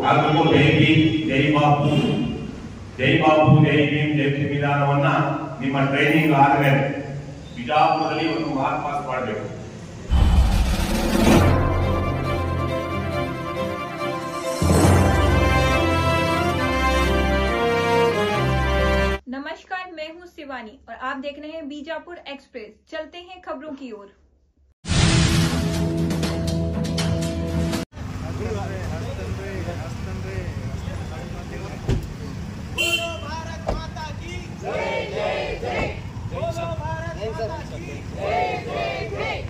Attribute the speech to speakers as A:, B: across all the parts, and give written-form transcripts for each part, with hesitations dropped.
A: ಹಾಗೂ ಜೈ ಭೀಮ್ ಜೈ ಬಾಪು ಜೈ ಬಾಪು ಜೈ ಭೀಮ್ ಜೈ ಸಂವಿಧಾನವನ್ನ ನಿಮ್ಮ ಟ್ರೈನಿಂಗ್ ಆದ್ಮೇಲೆ ಬಿಜಾಪುರದಲ್ಲಿ ಒಂದು ಮಾರ್ಕ್ ಪಾಸ್ ಮಾಡಬೇಕು.
B: नमस्कार, मैं हूं शिवानी और आप देख रहे हैं बीजापुर एक्सप्रेस। चलते हैं खबरों की ओर।
C: बोलो भारत माता की जय जय जय। बोलो भारत माता की जय जय जय।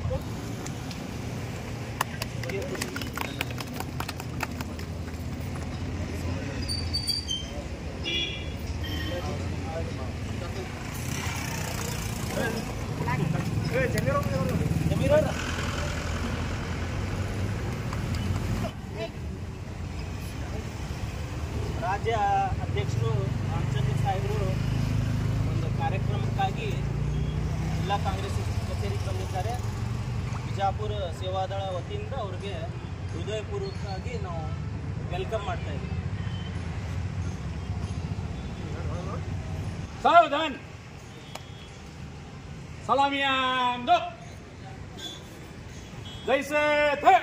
D: ರಾಜ್ಯ ಅಧ್ಯಕ್ಷರು ರಾಮಚಂದ್ರ ಸಾಹೇಬರು ಒಂದು ಕಾರ್ಯಕ್ರಮಕ್ಕಾಗಿ ಜಿಲ್ಲಾ ಕಾಂಗ್ರೆಸ್ ಕಚೇರಿಗೆ ಬಂದಿದ್ದಾರೆ. ಬಿಜಾಪುರ ಸೇವಾದಳ ವತಿಯಿಂದ ಅವರಿಗೆ ಹೃದಯಪೂರ್ವಕವಾಗಿ ನಾವು ವೆಲ್ಕಮ್ ಮಾಡ್ತಾ ಇದ್ದೀವಿ.
E: सावधान सलामियां दो जैसे थे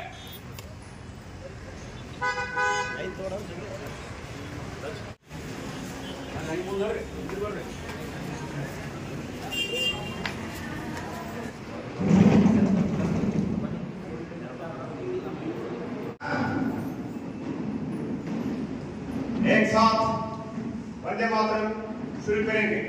A: एक साथ वंदे मातरम शुरू करेंगे।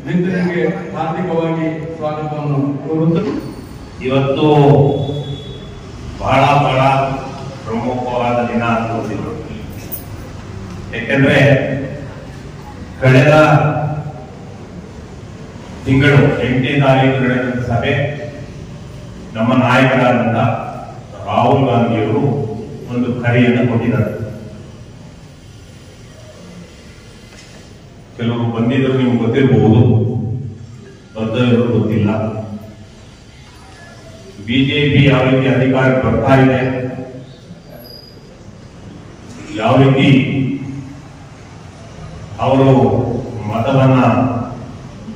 E: ಮಿತ್ರರಿಗೆ ಹಾರ್ದಿಕವಾಗಿ ಸ್ವಾಗತವನ್ನು ಕೋರುತ್ತೇವೆ.
A: ಇವತ್ತು ಬಹಳ ಬಹಳ ಪ್ರಮುಖವಾದ ದಿನ ಅನ್ಕೋತಿದ್ರು. ಯಾಕೆಂದ್ರೆ ಕಳೆದ ತಿಂಗಳು 8ನೇ ತಾರೀಕು ನಡೆದಂತ ಸಭೆ ನಮ್ಮ ನಾಯಕರಾದಂತ ರಾಹುಲ್ ಗಾಂಧಿಯವರು ಒಂದು ಕರೆಯನ್ನು ಕೊಟ್ಟಿದ್ದಾರೆ. ಕೆಲವರು ಬಂದಿದ್ರು, ನಿಮ್ಗೆ ಗೊತ್ತಿರಬಹುದು, ಬಂದವರು ಗೊತ್ತಿಲ್ಲ. ಬಿಜೆಪಿ ಯಾವ ರೀತಿ ಅಧಿಕಾರಕ್ಕೆ ಬರ್ತಾ ಇದೆ, ಯಾವ ರೀತಿ ಅವರು ಮತವನ್ನ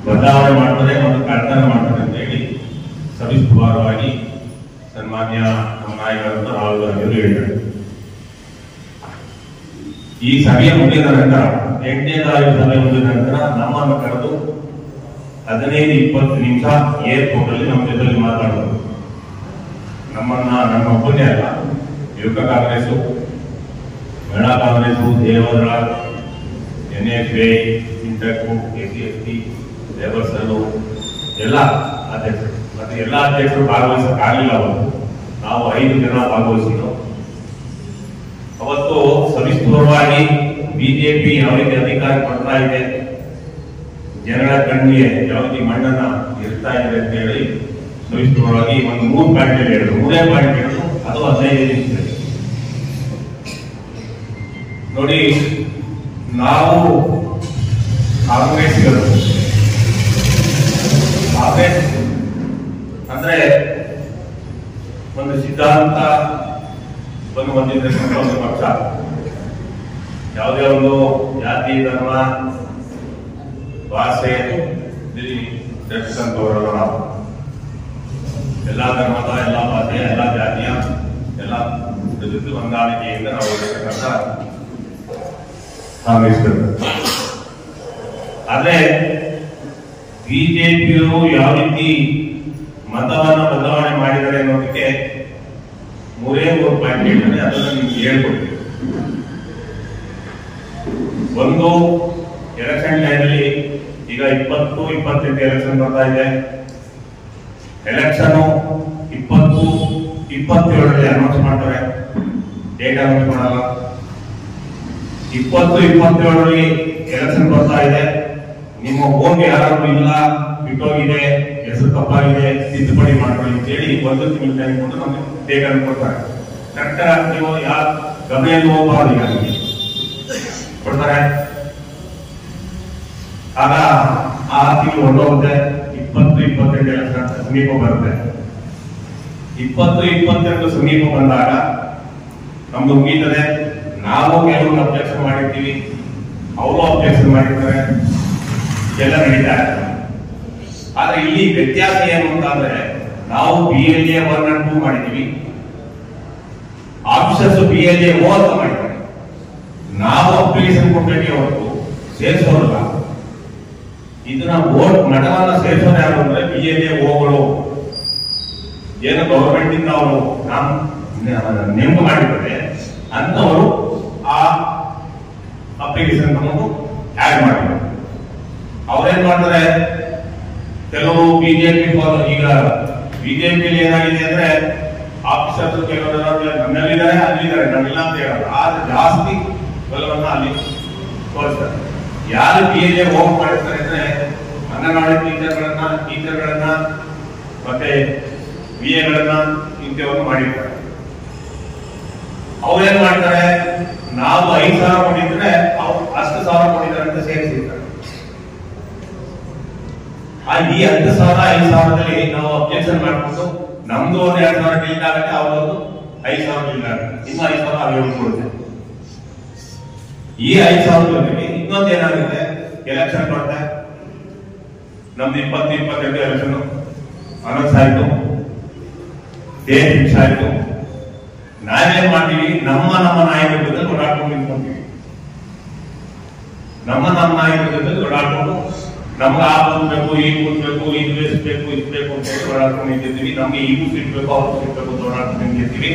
A: ಬದಲಾವಣೆ ಮಾಡ್ತಾರೆ ಮತ್ತು ಕಳ್ತನ ಮಾಡ್ತಾರೆ ಅಂತ ಹೇಳಿ ಸವಿಸ್ತಾರವಾಗಿ ಸನ್ಮಾನ್ಯ ನಮ್ಮ ನಾಯಕರಂತ ರಾಹುಲ್ ಗಾಂಧಿ ಅವರು ಹೇಳಿದ್ದಾರೆ. ಈ ಸಭೆ ಮುಗಿದ ನಂತರ 8ನೇ ತಾರೀಕು ಸಭೆ ಮುಗಿದ ನಂತರ ನಮ್ಮನ್ನು ಕರೆದು 15-20 ನಿಮಿಷ ಏರ್ಪೋರ್ಟ್ ಅಲ್ಲಿ ನಮ್ಮ ಜೊತೆಲಿ ಮಾತಾಡೋದು. ನಮ್ಮ ಒಬ್ಬನೇ ಅಲ್ಲ, ಯುವಕ ಕಾಂಗ್ರೆಸ್, ಮಹಿಳಾ ಕಾಂಗ್ರೆಸ್, ದೇವದಳ, NFA, ಇಂಟರ್ಕೋ, SC/ST, ಲೇಬರ್ಸರು ಎಲ್ಲ ಅಧ್ಯಕ್ಷರು ಮತ್ತೆ ಎಲ್ಲ ಅಧ್ಯಕ್ಷರು ಭಾಗವಹಿಸಕ್ಕಾಗಲಿಲ್ಲ. ಅವತ್ತು ನಾವು 5 ಜನ ಭಾಗವಹಿಸಿದ್ದು. ಅವತ್ತು ಸವಿಸ್ತರವಾಗಿ ಬಿಜೆಪಿ ಯಾವ ರೀತಿ ಅಧಿಕಾರ ಬರ್ತಾ ಇದೆ, ಜನಗಳ ಕಣ್ಣಿಗೆ ಯಾವ ರೀತಿ ಮಣ್ಣನ್ನ ಇರ್ತಾ ಇದೆ ಅಂತ ಹೇಳಿ ಸವಿಸ್ತರವಾಗಿ ಒಂದು 3 ಪಾಯಿಂಟ್ ಹೇಳಿದ್ರು. 3 ಪಾಯಿಂಟ್ ಹೇಳಿದ್ರು, ಅದು 15 ನಿಮಿಷದಲ್ಲಿ. ನೋಡಿ, ನಾವು ಕಾಂಗ್ರೆಸ್ಗಳು, ಕಾಂಗ್ರೆಸ್ ಅಂದ್ರೆ ಒಂದು ಸಿದ್ಧಾಂತ ಹೊಂದಿರತಕ್ಕಂಥ ಒಂದು ಪಕ್ಷ. ಯಾವುದೇ ಒಂದು ಜಾತಿ, ಧರ್ಮ, ಭಾಷೆ ಧರಿಸಿದಂತವರಲ್ಲ ನಾವು. ಎಲ್ಲಾ ಧರ್ಮದ, ಎಲ್ಲಾ ಭಾಷೆಯ, ಎಲ್ಲಾ ಜಾತಿಯ, ಎಲ್ಲ ಜೊತೆ ಹೊಂದಾಣಿಕೆಯಿಂದ ನಾವು ಇರತಕ್ಕಂಥ ಕಾಂಗ್ರೆಸ್ಗಳು. ಆದ್ರೆ ಬಿಜೆಪಿಯವರು ಯಾವ ರೀತಿ ಮತವನ್ನ ಬದಲಾವಣೆ ಮಾಡಿದ್ದಾರೆ ಅನ್ನೋದಕ್ಕೆ 3 ಪಾಯಿಂಟ್ ಹೇಳಿದರೆ ಅದನ್ನು ನಿಮ್ಗೆ ಹೇಳ್ಕೊಡ್ತೀವಿ. ಒಂದು, ಎಲೆಕ್ಷನ್ ಟೈಮಲ್ಲಿ ಈಗ 20-28 ಎಲೆಕ್ಷನ್ ಬರ್ತಾ ಇದೆ. ಎಲೆಕ್ಷನ್ 20-27 ಅನೌನ್ಸ್ ಮಾಡ್ತಾರೆ, ಡೇಟ್ ಅನೌನ್ಸ್ ಮಾಡಲ್ಲ. 20-27 ಎಲೆಕ್ಷನ್ ಬರ್ತಾ ಇದೆ. ನಿಮ್ಮ ಓನ್ ಯಾರು ಇಲ್ಲ, ಬಿಟ್ಟೋಗಿದೆ, ಹೆಸರು ತಪ್ಪಾಗಿದೆ, ತಿದ್ದುಪಡಿ ಮಾಡ್ಕೊಳ್ಳಿ ಅಂತ ಹೇಳಿ 1 ತಿಂಗಳು ಟೈಮ್ ಕೊಟ್ಟು ನಮಗೆ ಡೇಟ್ ಅನ್ನು ಕೊಡ್ತಾರೆ. ಕರೆಕ್ಟ್ ನೀವು ಸಭೆಯಲ್ಲಿ ಹೋಗಬಾರ್ದು ಈಗ ನಮಗೆ ಕೊಡ್ತಾರೆ. ಆಗ ಆ ತಿಂಗಳು ಹೊರಟೋಗುತ್ತೆ. 20-22 ಎಲೆಕ್ಷನ್ ಸಮೀಪ ಬರುತ್ತೆ. 20-22 ಸಮೀಪ ಬಂದಾಗ ನಮ್ದು ಮುಗೀತದೆ. ನಾವು ಕೆಲವರು ಅಬ್ಜೆಕ್ಷನ್ ಮಾಡಿರ್ತೀವಿ, ಅವರು ಅಬ್ಜೆಕ್ಷನ್ ಮಾಡಿರ್ತಾರೆ, ಎಲ್ಲ ನಡೀತಾ ಇರ್ತದೆ. ಆದ್ರೆ ಇಲ್ಲಿ ವ್ಯತ್ಯಾಸ ಏನು ಅಂತಂದ್ರೆ, ನಾವು BLA 1 and 2 ಮಾಡಿದೀವಿ, ಆಫೀಸರ್ಸ್ BLA 30 ಮಾಡಿದ್ದಾರೆ. ನಾವು ಅಪ್ಲಿಕೇಶನ್ ಕೊಡ್ಬೇಕು ಹೊರತು ಸೇರಿಸೋರಲ್ಲ. ಇದನ್ನ ವೋಟ್ ಮಠವನ್ನ ಸೇರಿಸೋದು ಯಾರು ಅಂದ್ರೆ BLA ಓಗಳು. ಏನು ಗವರ್ಮೆಂಟ್ ಇಂದ ಅವರು ನೇಮಕ ಮಾಡಿದ್ದಾರೆ ಅಂತವರು ಆ ಅಪ್ಲಿಕೇಶನ್ ತಗೊಂಡು ಆಡ್ ಮಾಡಿದ್ದಾರೆ. ಅವ್ರೇನ್ ಮಾಡ್ತಾರೆ, ಕೆಲವು ಬಿಜೆಪಿ ಈಗ ಬಿಜೆಪಿಯಲ್ಲಿ ಏನಾಗಿದೆ ಅಂದ್ರೆ ಆಫೀಸರ್ಸ್ ಕೆಲವರು ನಮ್ಮಲ್ಲಿದ್ದಾರೆ, ಅಲ್ಲಿದ್ದಾರೆ, ನಮ್ಮಿಲ್ಲ ಅಂತ ಹೇಳೋದು. ಆದ್ರೆ ಜಾಸ್ತಿ ಬಲವನ್ನ ಅಲ್ಲಿ ತೋರಿಸ್ತಾರೆ. ಯಾರು BLA ಹೋಗಿ ಮಾಡಿರ್ತಾರೆ ಅಂದ್ರೆ ಅಂಗನವಾಡಿ ಟೀಚರ್ಗಳನ್ನ ಮತ್ತೆ BA ಇಂಥವನ್ನು ಮಾಡಿರ್ತಾರೆ. ಅವ್ರೇನ್ ಮಾಡ್ತಾರೆ, ನಾವು 5,000 ಕೊಟ್ಟಿದ್ರೆ ಅವ್ರು 10,000 ಕೊಟ್ಟಿದ್ದಾರೆ ಅಂತ ಸೇರಿಸಿರ್ತಾರೆ. ಈ 10,000 5,000ದಲ್ಲಿ ನಾವು ಅಬ್ಜೆಕ್ಷನ್ ಮಾಡ್ಕೊಂಡು ನಮ್ದು ಒಂದು 2,000 ಡೀಲ್ ಆಗುತ್ತೆ, ಅವ್ರದ್ದು 5,000 ಡೀಲ್ ಆಗುತ್ತೆ. ಇನ್ನು 5,000 ಅವ್ರು ಕೊಡುತ್ತೆ. ಈ 5,000 ಜೊತೆಗೆ ಇನ್ನೊಂದು ಏನಾಗುತ್ತೆ, ಎಲೆಕ್ಷನ್ ಬರುತ್ತೆ. ನಮ್ದು 20-22 ಎಲೆಕ್ಷನ್ ಅನೌನ್ಸ್ ಆಯ್ತು, ಡೇಟ್ ಫಿಕ್ಸ್ ಆಯ್ತು. ನಾವೇನ್ ಮಾಡ್ತೀವಿ, ನಮ್ಮ ನಾಯಕರ ಜೊತೆ ಓಡಾಡ್ಕೊಂಡು ನಿಂತ್ಕೊಂತೀವಿ. ನಮ್ಮ ನಾಯಕರ ಜೊತೆ ಓಡಾಡ್ಕೊಂಡು ನಮ್ಗೆ ಆ ಬೇಕು, ಈ ಬೇಕು, ಇದು ಬೇಕು, ಇದು ಬೇಕು ಅಂತ ಓಡಾಡ್ಕೊಂಡು ನಿಂತಿರ್ತೀವಿ. ನಮ್ಗೆ ಇದು ಸಿಗ್ಬೇಕು, ಅವ್ರು ಸಿಗ್ಬೇಕು ಅಂತ ಓಡಾಡ್ಕೊಂಡು ನಿಂತಿರ್ತೀವಿ.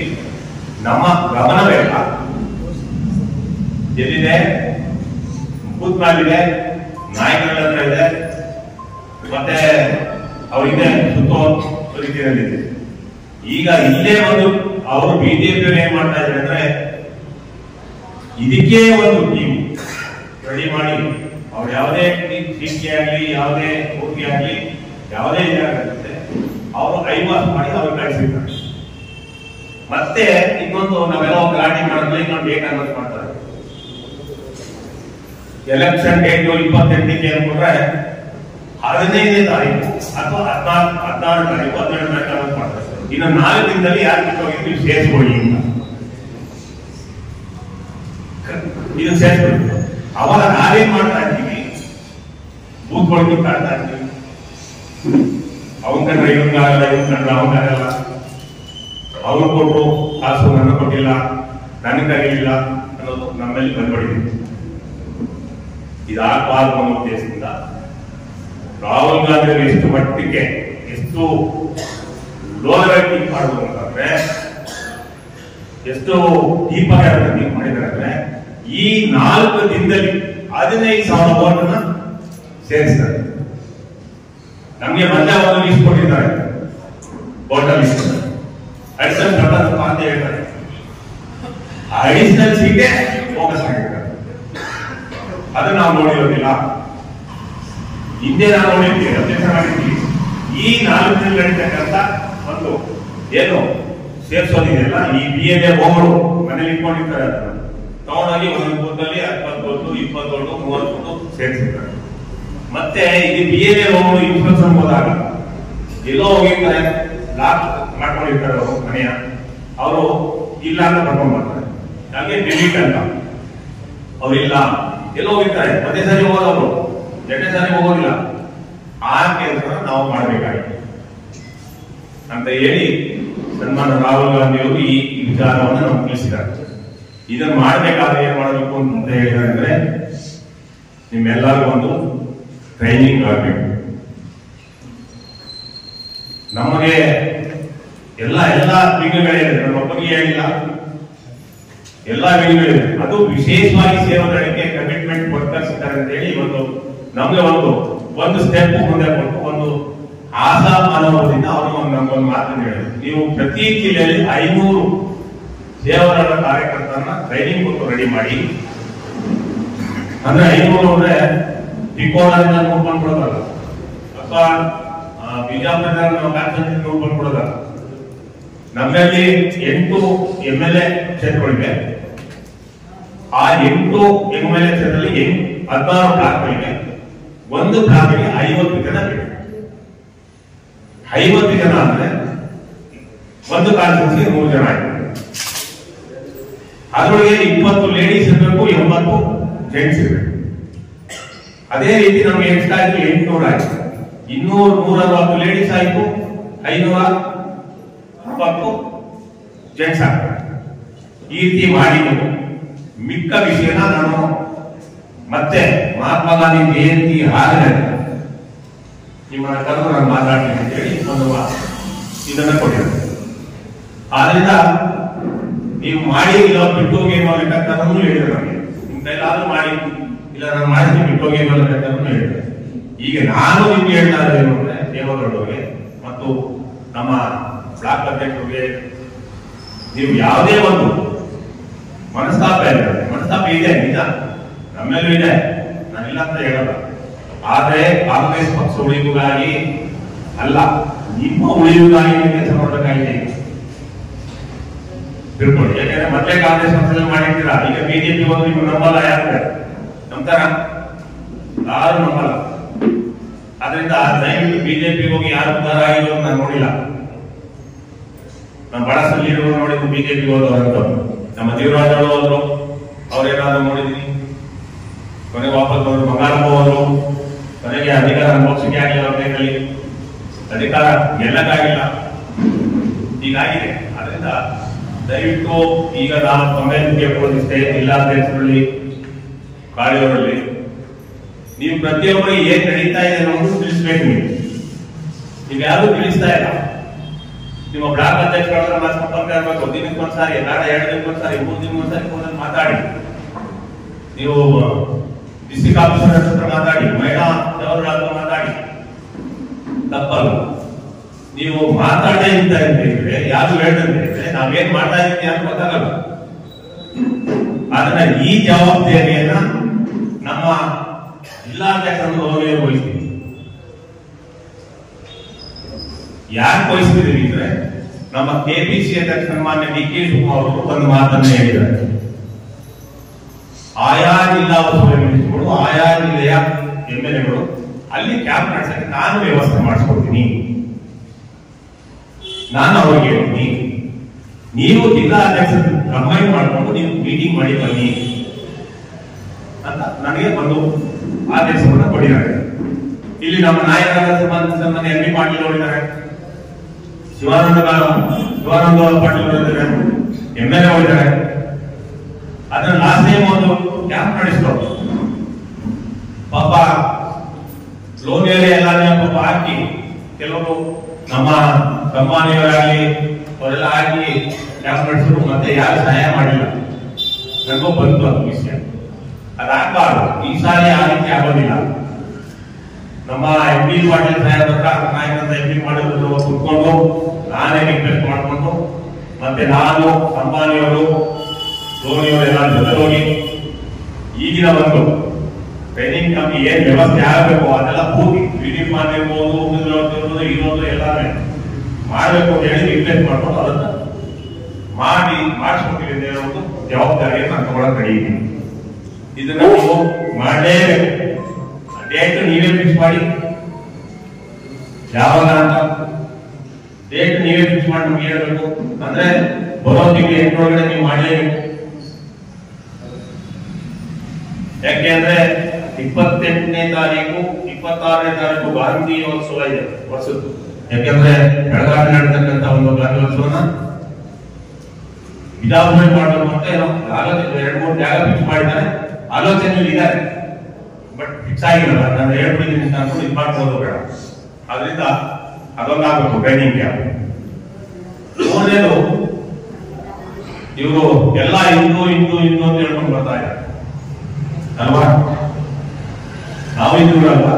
A: ನಮ್ಮ ಗಮನ ಬೇಕ ಎಲ್ಲಿದೆ, ಬೂತ್ ಮೇಲಿದೆ, ನಾಯಕರ ಹತ್ರ ಇದೆ, ಮತ್ತೆ ಅವರಿಗೆ ಸುತ್ತೋ ರೀತಿಯಲ್ಲಿದೆ. ಈಗ ಇಲ್ಲೇ ಒಂದು ಅವರು ಬಿಜೆಪಿ ಏನ್ ಮಾಡ್ತಾ ಇದ್ದಾರೆ ಅಂದ್ರೆ, ಇದಕ್ಕೆ ಒಂದು ಟೀಮ್ ರೆಡಿ ಮಾಡಿ ಅವ್ರು ಯಾವುದೇ ಸೀಟ್ಗೆ ಆಗ್ಲಿ, ಯಾವುದೇ ಊರಿಗೆ ಆಗ್ಲಿ, ಯಾವುದೇ ಇದಾಗುತ್ತೆ ಅವರು ಐವಾಸ್ ಮಾಡಿ ಅವ್ರಿಗೆ ಕಳಿಸಿರ್ತಾರೆ. ಮತ್ತೆ ಇನ್ನೊಂದು ನಾವೆಲ್ಲ ಗಲಾಟೆ ಮಾಡಿದ್ರೆ ಇನ್ನೊಂದು ಡೇಟ್ ಅನೌನ್ಸ್ ಮಾಡ್ತಾರೆ. ಎಲೆಕ್ಷನ್ ಡೇಟ್ 28ಕ್ಕೆ ಅನ್ಕೊಂಡ್ರೆ 15ನೇ ತಾರೀಕು ಅಥವಾ 16 ತಾರೀಕು 12 ತಾರೀಕು ಅನೌನ್ಸ್ ಮಾಡ್ತಾರೆ. ಇನ್ನು 4 ದಿನದಲ್ಲಿ ಯಾರು ಕಿತ್ತೋಗಿದ್ರು ಸೇರಿಸ್ಕೊಳ್ಳಿ ಅಂತ ಇದು ಸೇರಿಸ್ಕೊಳ್ಳಿ. ಅವಾಗ ನಾವೇನ್ ಮಾಡ್ತಾ ಇರ್ತೀವಿ, ಬೂತ್ ಗಳು ಕಾಡ್ತಾ ಇರ್ತೀವಿ. ಅವನ್ ಕಂಡ್ರೆ ಇವನ್ಗಾಗಲ್ಲ, ಇವನ್ ಕಂಡ್ರೆ ಅವನ್ಗಾಗಲ್ಲ, ಅವ್ರು ಕೊಟ್ಟರು ಕಾಸು ನನಗೆ ಕೊಟ್ಟಿಲ್ಲ, ನನಗೆ ಕರೀಲಿಲ್ಲ ಅನ್ನೋದು ನಮ್ಮಲ್ಲಿ ಬಂದ್ಬಿಟ್ಟಿದೆ. ಇದಾಗಬಾರ್ದು ಅನ್ನೋ ಉದ್ದೇಶದಿಂದ ರಾಹುಲ್ ಗಾಂಧಿ ಎಷ್ಟು ಮಟ್ಟಿಗೆ ಎಷ್ಟು ಲೋಯರ್ ಮಾಡುದು ಅಂತಂದ್ರೆ, ಎಷ್ಟು ಡೀಪಾಗಿ ಅದನ್ನ ಮಾಡಿದ್ದಾರೆ ಅಂದ್ರೆ, ಈ 4 ದಿನದಲ್ಲಿ 15,000 ಓಟನ್ನ ಸೇರಿಸ್ತಾರೆ. ನಮ್ಗೆ ಮೊದಲೇ ಒಂದು ಲಿಸ್ಟ್ ಕೊಟ್ಟಿದ್ದಾರೆ, ವೋಟರ್ ಲಿಸ್ಟ್ ಅಡಿಷನಲ್ ಪ್ರಧಾನ ಅಂತ ಹೇಳ್ತಾರೆ. ಅಡಿಷನಲ್ ಸೀಟೇ ಫೋಕಸ್ ಆಗಿರ್ತಾರೆ. ಅದನ್ನ ನಾವು ನೋಡಿರೋದಿಲ್ಲ. ಹಿಂದೆ ನಾವು ನೋಡಿರ್ತೀವಿ, ಅಭ್ಯಾಸ ಮಾಡಿರ್ತೀವಿ. ಈ 4 ದಿನ ನಡೀತಕ್ಕಂಥ ಒಂದು ಏನು ಸೇರಿಸೋದಿದೆಯಲ್ಲ, ಈ BLA ಹೋಗಳು ಮನೇಲಿ ಇಟ್ಕೊಂಡಿರ್ತಾರೆ. ಅದನ್ನ ತಗೊಂಡೋಗಿ ಒಂದೊಂದು ಬೂತಲ್ಲಿ 20 20 30 ಸೇರಿಸಿರ್ತಾರೆ. ಮತ್ತೆ ಇದು BLA ಹೋಗಳು ಇನ್ಸ್ಪೆಕ್ಷನ್ ಹೋದಾಗ ಎಲ್ಲೋ ಹೋಗಿರ್ತಾರೆ, ಲಾಕ್ ಮಾಡ್ಕೊಂಡಿರ್ತಾರೆ ಅವರು ಮನೆಯ, ಅವರು ಇಲ್ಲ ಅಂತ ಕರ್ಕೊಂಡ್ ಬರ್ತಾರೆ. ಹಾಗೆ ಡಿಲೀಟ್ ಅಂತ ಅವ್ರು ಇಲ್ಲ ಎಲ್ಲೋ ಹೋಗಿರ್ತಾರೆ. ಮತ್ತೆ ಸಾರಿ ಹೋಗೋದವರು 2ನೇ ಸಾರಿ ಹೋಗೋದಿಲ್ಲ. ಆ ಕೆಲಸ ನಾವು ಮಾಡಬೇಕಾಗಿದೆ ಅಂತ ಹೇಳಿ ಸನ್ಮಾನ ರಾಹುಲ್ ಗಾಂಧಿ ಅವರು ಈ ವಿಚಾರವನ್ನು ನಮ್ಗೆ ತಿಳಿಸಿದ್ದಾರೆ. ಇದನ್ನು ಮಾಡಬೇಕಾದ್ರೆ ಏನ್ ಮಾಡಬೇಕು ಅಂತ ಹೇಳಿದ್ರೆ ಅಂದ್ರೆ, ನಿಮ್ಮೆಲ್ಲರಿಗೂ ಒಂದು ಟ್ರೈನಿಂಗ್ ಆಗಬೇಕು. ನಮಗೆ ಎಲ್ಲ ವಿಂಗಗಳಿದೆ, ನಮ್ಮೊಬ್ಬರಿಗೆ ಹೇಳಿಲ್ಲ, ಎಲ್ಲ ವಿಂಗಗಳಿದೆ. ಅದು ವಿಶೇಷವಾಗಿ ಸೇರೋದಕ್ಕೆ ಕಮಿಟ್ಮೆಂಟ್ ವರ್ಕರ್ಸ್ ಇದ್ದಾರೆ ಅಂತ ಹೇಳಿ ನಮ್ಗೆ ಒಂದು ಸ್ಟೆಪ್ ಮುಂದೆ ಕೊಟ್ಟು ಒಂದು ಆಸಾ ಮನೋಭಾವದಿಂದ ಅವರು ನಮ್ಗೊಂದು ಮಾತನ್ನು ಹೇಳಿದ್ರು. ನೀವು ಪ್ರತಿ ಜಿಲ್ಲೆಯಲ್ಲಿ 500 ಸೇವಾದಳ ಕಾರ್ಯಕರ್ತರನ್ನ ಟ್ರೈನಿಂಗ್ ಕೊಟ್ಟು ರೆಡಿ ಮಾಡಿ. ಅಂದ್ರೆ 500 ಅಂದ್ರೆ ಟಿಕೋಡದಿಂದ ನೋಡ್ಕೊಂಡು ಕೊಡೋದಲ್ಲ, ಅಥವಾ ಬಿಜಾಪುರ ನೋಡ್ಕೊಂಡು ಕೊಡೋದಲ್ಲ. ನಮ್ಮಲ್ಲಿ 8 MLA ಕ್ಷೇತ್ರಗಳಿವೆ, ಆ 8 MLA ಕ್ಷೇತ್ರದಲ್ಲಿ 16 ಬ್ಲಾಕ್ಗಳಿಗೆ ಒಂದು ಬ್ಲಾಕ್ಗೆ 50 ಜನ ಬೇಕು. 50 ಜನ ಅಂದ್ರೆ ಒಂದು ಕಾನ್ಸ್ಟಿಟ್ಯೂನ್ಸಿಗೆ 3 ಜನ ಆಯ್ತು. ಅದರೊಳಗೆ 20 ಲೇಡೀಸ್ ಇರಬೇಕು, 80 ಜೆಂಟ್ಸ್ ಇರಬೇಕು. ಅದೇ ರೀತಿ ನಮ್ಗೆ ಎಷ್ಟಾಯ್ತು? 800 ಆಯ್ತು. 260 ಲೇಡೀಸ್ ಆಯ್ತು, 540 ಜೆಂಟ್ಸ್ ಆಗ್ತಾರೆ. ಈ ರೀತಿ ಮಾಡಿದ್ದು. ಮಿಕ್ಕ ವಿಷಯನ ನಾನು ಮತ್ತೆ ಮಹಾತ್ಮ ಗಾಂಧಿ ಜಯಂತಿ ಆದ್ರೆ ನಿಮ್ಮ ಕರೆದು ನಾನು ಮಾತಾಡ್ತೀನಿ ಅಂತ ಹೇಳಿ ಒಂದು ಇದನ್ನ ಕೊಟ್ಟಿದ್ದೆ. ಆದ್ರಿಂದ ನೀವು ಮಾಡಿ ಇಲ್ಲ ಬಿಟ್ಟು ಹೋಗಿ ಲೆಕ್ಕವನ್ನು ಹೇಳಿದ್ರೆ ನನಗೆ ನಿಮ್ ಕೈಲಾದ್ರೂ ಮಾಡಿ, ಇಲ್ಲ ನಾನು ಮಾಡಿದ್ರೆ ಬಿಟ್ಟು ಹೋಗಿ ಲೆಕ್ಕವನ್ನು ಹೇಳಿದ್ರೆ. ಈಗ ನಾನು ನಿಮ್ಗೆ ಹೇಳ್ತಾ ಇದ್ದೇನೆ ಅಂದ್ರೆ ದೇವೇಗೌಡರಿಗೆ ಮತ್ತು ನಮ್ಮ ಬ್ಲಾಕ್ ಅಧ್ಯಕ್ಷರಿಗೆ ನೀವು ಯಾವುದೇ ಒಂದು ಮನಸ್ತಾಪ ಇದೆ, ನಿಜ ನಮ್ಮೆಲ್ಲೂ ಇದೆ, ನಾನಿಲ್ಲ ಅಂತ ಹೇಳಲ್ಲ. ಆದ್ರೆ ಕಾಂಗ್ರೆಸ್ ಪಕ್ಷ ಉಳಿಯುವುದಾಗಿ ಅಲ್ಲ, ನಿಮ್ಮ ಉಳಿಯುವುದಾಗಿ ಕೆಲಸ ಮಾಡಬೇಕಾಗಿದೆ ತಿಳ್ಕೊಳ್ಳಿ. ಯಾಕಂದ್ರೆ ಮತ್ತೆ ಕಾಂಗ್ರೆಸ್ ಪಕ್ಷದಲ್ಲಿ ಮಾಡಿರ್ತೀರಾ, ಈಗ ಬಿಜೆಪಿ ಹೋದ್ರೆ ನೀವು ನಂಬಲ್ಲ. ಯಾಕೆ ನಂಬ್ತಾರ? ಯಾರು ನಂಬಲ್ಲ. ಅದರಿಂದ ದಯವಿಟ್ಟು ಬಿಜೆಪಿ ಹೋಗಿ ಯಾರು ಉದ್ಧಾರ ಆಗಿರೋ ನಾನು ನೋಡಿಲ್ಲ. ನಮ್ಮ ಬಹಳಷ್ಟು ಲೀಡರ್ಗಳು ನೋಡಿದ್ದು ಬಿಜೆಪಿ ಹೋದವರಂತ. ನಮ್ಮ ದೇವರಾಜಗಳು ಹೋದ್ರು, ಅವ್ರೇನಾದ್ರು ನೋಡಿದ್ವಿ. ಕೊನೆಗೆ ವಾಪಸ್ ಬಂದ್ರು. ಬಂಗಾರಪ್ಪ ಹೋದ್ರು, ಕೊನೆಗೆ ಅಧಿಕಾರ ಮೋಕ್ಷಕ್ಕೆ ಆಗಿಲ್ಲ. ಅವರಲ್ಲಿ ಅಧಿಕಾರ ಗೆಲ್ಲಕ್ಕಾಗಿಲ್ಲ. ಹೀಗಾಗಿದೆ. ಅದರಿಂದ ದಯವಿಟ್ಟು ಈಗ ನಾನು ತಮ್ಮೆಗೆ ಕೊಡಿಸ್ತೇ ಜಿಲ್ಲಾಧ್ಯಕ್ಷರಲ್ಲಿ ಕಾರ್ಯವರಲ್ಲಿ ನೀವು ಪ್ರತಿಯೊಬ್ಬರಿಗೆ ಏನ್ ನಡೀತಾ ಇದೆ ಅನ್ನೋದು ತಿಳಿಸ್ಬೇಕು. ನೀವು ಯಾರು ತಿಳಿಸ್ತಾ ಇಲ್ಲ. ನಿಮ್ಮ ಬ್ಲಾಕ್ ಅಧ್ಯಕ್ಷರ ಸಂಪರ್ಕ ಇರಬೇಕು. ದಿನಕ್ಕೊಂದ್ಸಾರಿ, ನಾಳೆ 2 ದಿನಕ್ಕೊಂದ್ಸಾರಿ, 3 ದಿನಕ್ಕೊಂದ್ಸಾರಿ ಫೋನಲ್ಲಿ ಮಾತಾಡಿ. ನೀವು ಡಿಸ್ಟ್ರಿಕ್ಟ್ ಆಫೀಸರ್ ಹತ್ರ ಮಾತಾಡಿ, ಮಹಿಳಾ ಜವಾಬ್ದಾರ ಮಾತಾಡಿ, ತಪ್ಪಲ್ಲ. ನೀವು ಮಾತಾಡೇ ಅಂತ ಹೇಳಿದ್ರೆ, ಯಾರು ಹೇಳಿದ್ರೆ ನಾವೇನ್ ಮಾಡ್ತಾ ಇದ್ದೀವಿ ಅಂತ ಗೊತ್ತಾಗಲ್ಲ. ಅದನ್ನ ಈ ಜವಾಬ್ದಾರಿಯನ್ನ ನಮ್ಮ ಜಿಲ್ಲಾಧ್ಯಕ್ಷರನ್ನು ವಹಿಸ್ತೀವಿ. ಯಾಕೆ ವಹಿಸ್ತಿದ್ದೀವಿ ಅಂದ್ರೆ ನಮ್ಮ ಕೆಪಿಸಿ ಅಧ್ಯಕ್ಷ ಸನ್ಮಾನ್ಯ ಡಿ ಕೆ ಶಿವಕುಮಾರ್ ಅವರು ಒಂದು ಮಾತನ್ನು ಹೇಳಿದ್ದಾರೆ. ಆಯಾ ಜಿಲ್ಲಾ ಉಸ್ತುವಾರಿ ಮಿನಿಸ್ಟರ್ಗಳು, ಆಯಾ ಜಿಲ್ಲೆಯ MLAಗಳು ಅಲ್ಲಿ ಕ್ಯಾಂಪ್ ನಡೆಸಕ್ಕೆ ನಾನು ವ್ಯವಸ್ಥೆ ಮಾಡಿಸ್ಕೊಡ್ತೀನಿ. ನಾನು ಅವ್ರಿಗೆ ಹೇಳ್ತೀನಿ, ನೀವು ಜಿಲ್ಲಾ ಅಧ್ಯಕ್ಷ ಕಂಬೈನ್ ಮಾಡಿಕೊಂಡು ನೀವು ಮೀಟಿಂಗ್ ಮಾಡಿ ಬನ್ನಿ ಅಂತ ನನಗೆ ಒಂದು ಆದೇಶವನ್ನು ಕೊಟ್ಟಿದ್ದಾರೆ. ಇಲ್ಲಿ ನಮ್ಮ ನಾಯಕರಾದ ಸನ್ಮಾನ್ಯ ಎಂ ಬಿ ಪಾಟೀಲ್ ಅವರಿದ್ದಾರೆ, ಶಿವಾನಂದ ಪಾಟೀಲ್ ಅವರಿದ್ದಾರೆ, MLA ಅವರಿದ್ದಾರೆ. ಅದನ್ನ ಲಾಸ್ಟ್ ಟೈಮ್ ಒಂದು ಕ್ಯಾಂಪ್ ನಡೆಸಿದ್ರು. ಪಾಪ ಲೋನ್ ಎಲ್ಲ ಪಾಪ ಹಾಕಿ ಕೆಲವರು ನಮ್ಮ ಸಂಬಾನಿಯವರಾಗಲಿ ಅವರೆಲ್ಲ ಹಾಕಿ ಕ್ಯಾಂಪ್ ನಡೆಸಿದ್ರು. ಮತ್ತೆ ಯಾರು ಸಹಾಯ ಮಾಡಿಲ್ಲ. ನನಗೂ ಬಂತು ಅದು ವಿಷಯ. ಅದಾಗಬಾರ್ದು. ಈ ಸಾರಿ ಆ ರೀತಿ ಆಗೋದಿಲ್ಲ. ನಮ್ಮ ಎಂ ಬಿ ಪಾಟೀಲ್ ಸಾಹೇಬ್ ಹತ್ರ ನಾಯಕರಿಂದ ಎಂ ಬಿ ಮಾಡಿದ್ರು ಕುತ್ಕೊಂಡು ನಾನೇ ರಿಕ್ವೆಸ್ಟ್ ಮಾಡಿಕೊಂಡು ಮತ್ತೆ ನಾನು ಸಂಬಾನಿಯವರು ಧೋನಿಯವರೆಲ್ಲ ಜೊತೆ ಹೋಗಿ ಈಗಿನ ಒಂದು ಟ್ರೈನಿಂಗ್ ನಮ್ಗೆ ಏನ್ ವ್ಯವಸ್ಥೆ ಆಗಬೇಕು ಅದೆಲ್ಲ ಹೋಗಿ ಯೂನಿಫಾರ್ಮ್ ಇರ್ಬೋದು, ಇನ್ನೊಂದು ಎಲ್ಲಾನೇ ಮಾಡಬೇಕು ಅಂತ ಹೇಳಿ ರಿಕ್ವೆಸ್ಟ್ ಮಾಡ್ಕೊಂಡು ಅದನ್ನ ಮಾಡಿಸ್ಕೊಟ್ಟಿದೆ ಅನ್ನೋದು ಜವಾಬ್ದಾರಿಯನ್ನು ನಾನು ತಗೊಳಕ್ ಕಡಿತೀನಿ. ಇದನ್ನ ನೀವು ಮಾಡಲೇಬೇಕು. ಡೇಟ್ ನೀವೇ ಫಿಕ್ಸ್ ಮಾಡಿ, ಯಾವಾಗ ಅಂತ ಡೇಟ್ ನೀವೇ ಫಿಕ್ಸ್ ಮಾಡಿ ನಮ್ಗೆ ಹೇಳ್ಬೇಕು. ಅಂದ್ರೆ ಬರೋ ತಿಂಗಳು 8 ನೀವು ಮಾಡಲೇಬೇಕು. ಯಾಕೆಂದ್ರೆ 28ನೇ ತಾರೀಕು 26ನೇ ತಾರೀಕು ಗಾಂಧಿ ಉತ್ಸವ ಇದೆ ವರ್ಷದ್ದು. ಯಾಕೆಂದ್ರೆ ಬೆಳಗಾವಿ ನಡೆತಕ್ಕಂಥ ಒಂದು ಗಾಂಧಿ ಉತ್ಸವನ ವಿಧಾನಸಭೆ ಮಾಡಬೇಕು ಅಂತ ಏನೋ 2-3 ಜಾಗ ಫಿಕ್ಸ್ ಮಾಡಿದ್ದಾರೆ. ಆಲೋಚನೆಯಲ್ಲಿ ಇದ್ದಾರೆ, ಬಟ್ ಫಿಕ್ಸ್ ಆಗಿಲ್ಲ. ನಾನು ಹೇಳ್ಬಿಟ್ಟಿದ್ದೀನಿ ನಾನು ಇದು ಮಾಡ್ಬೋದು ಬೇಡ. ಅದರಿಂದ ಅದೊಂದಾಗಬೇಕು ಟ್ರೈನಿಂಗ್ ಕ್ಯಾಂಪ್. ಮೂರನೇದು, ಇವರು ಎಲ್ಲ ಹಿಂದೂ ಅಂತ ಹೇಳ್ಕೊಂಡು ಬರ್ತಾ ಇದ್ದಾರೆ ಅಲ್ವಾ? ನಾವು ಹಿಂದೂಗಳಲ್ವಾ?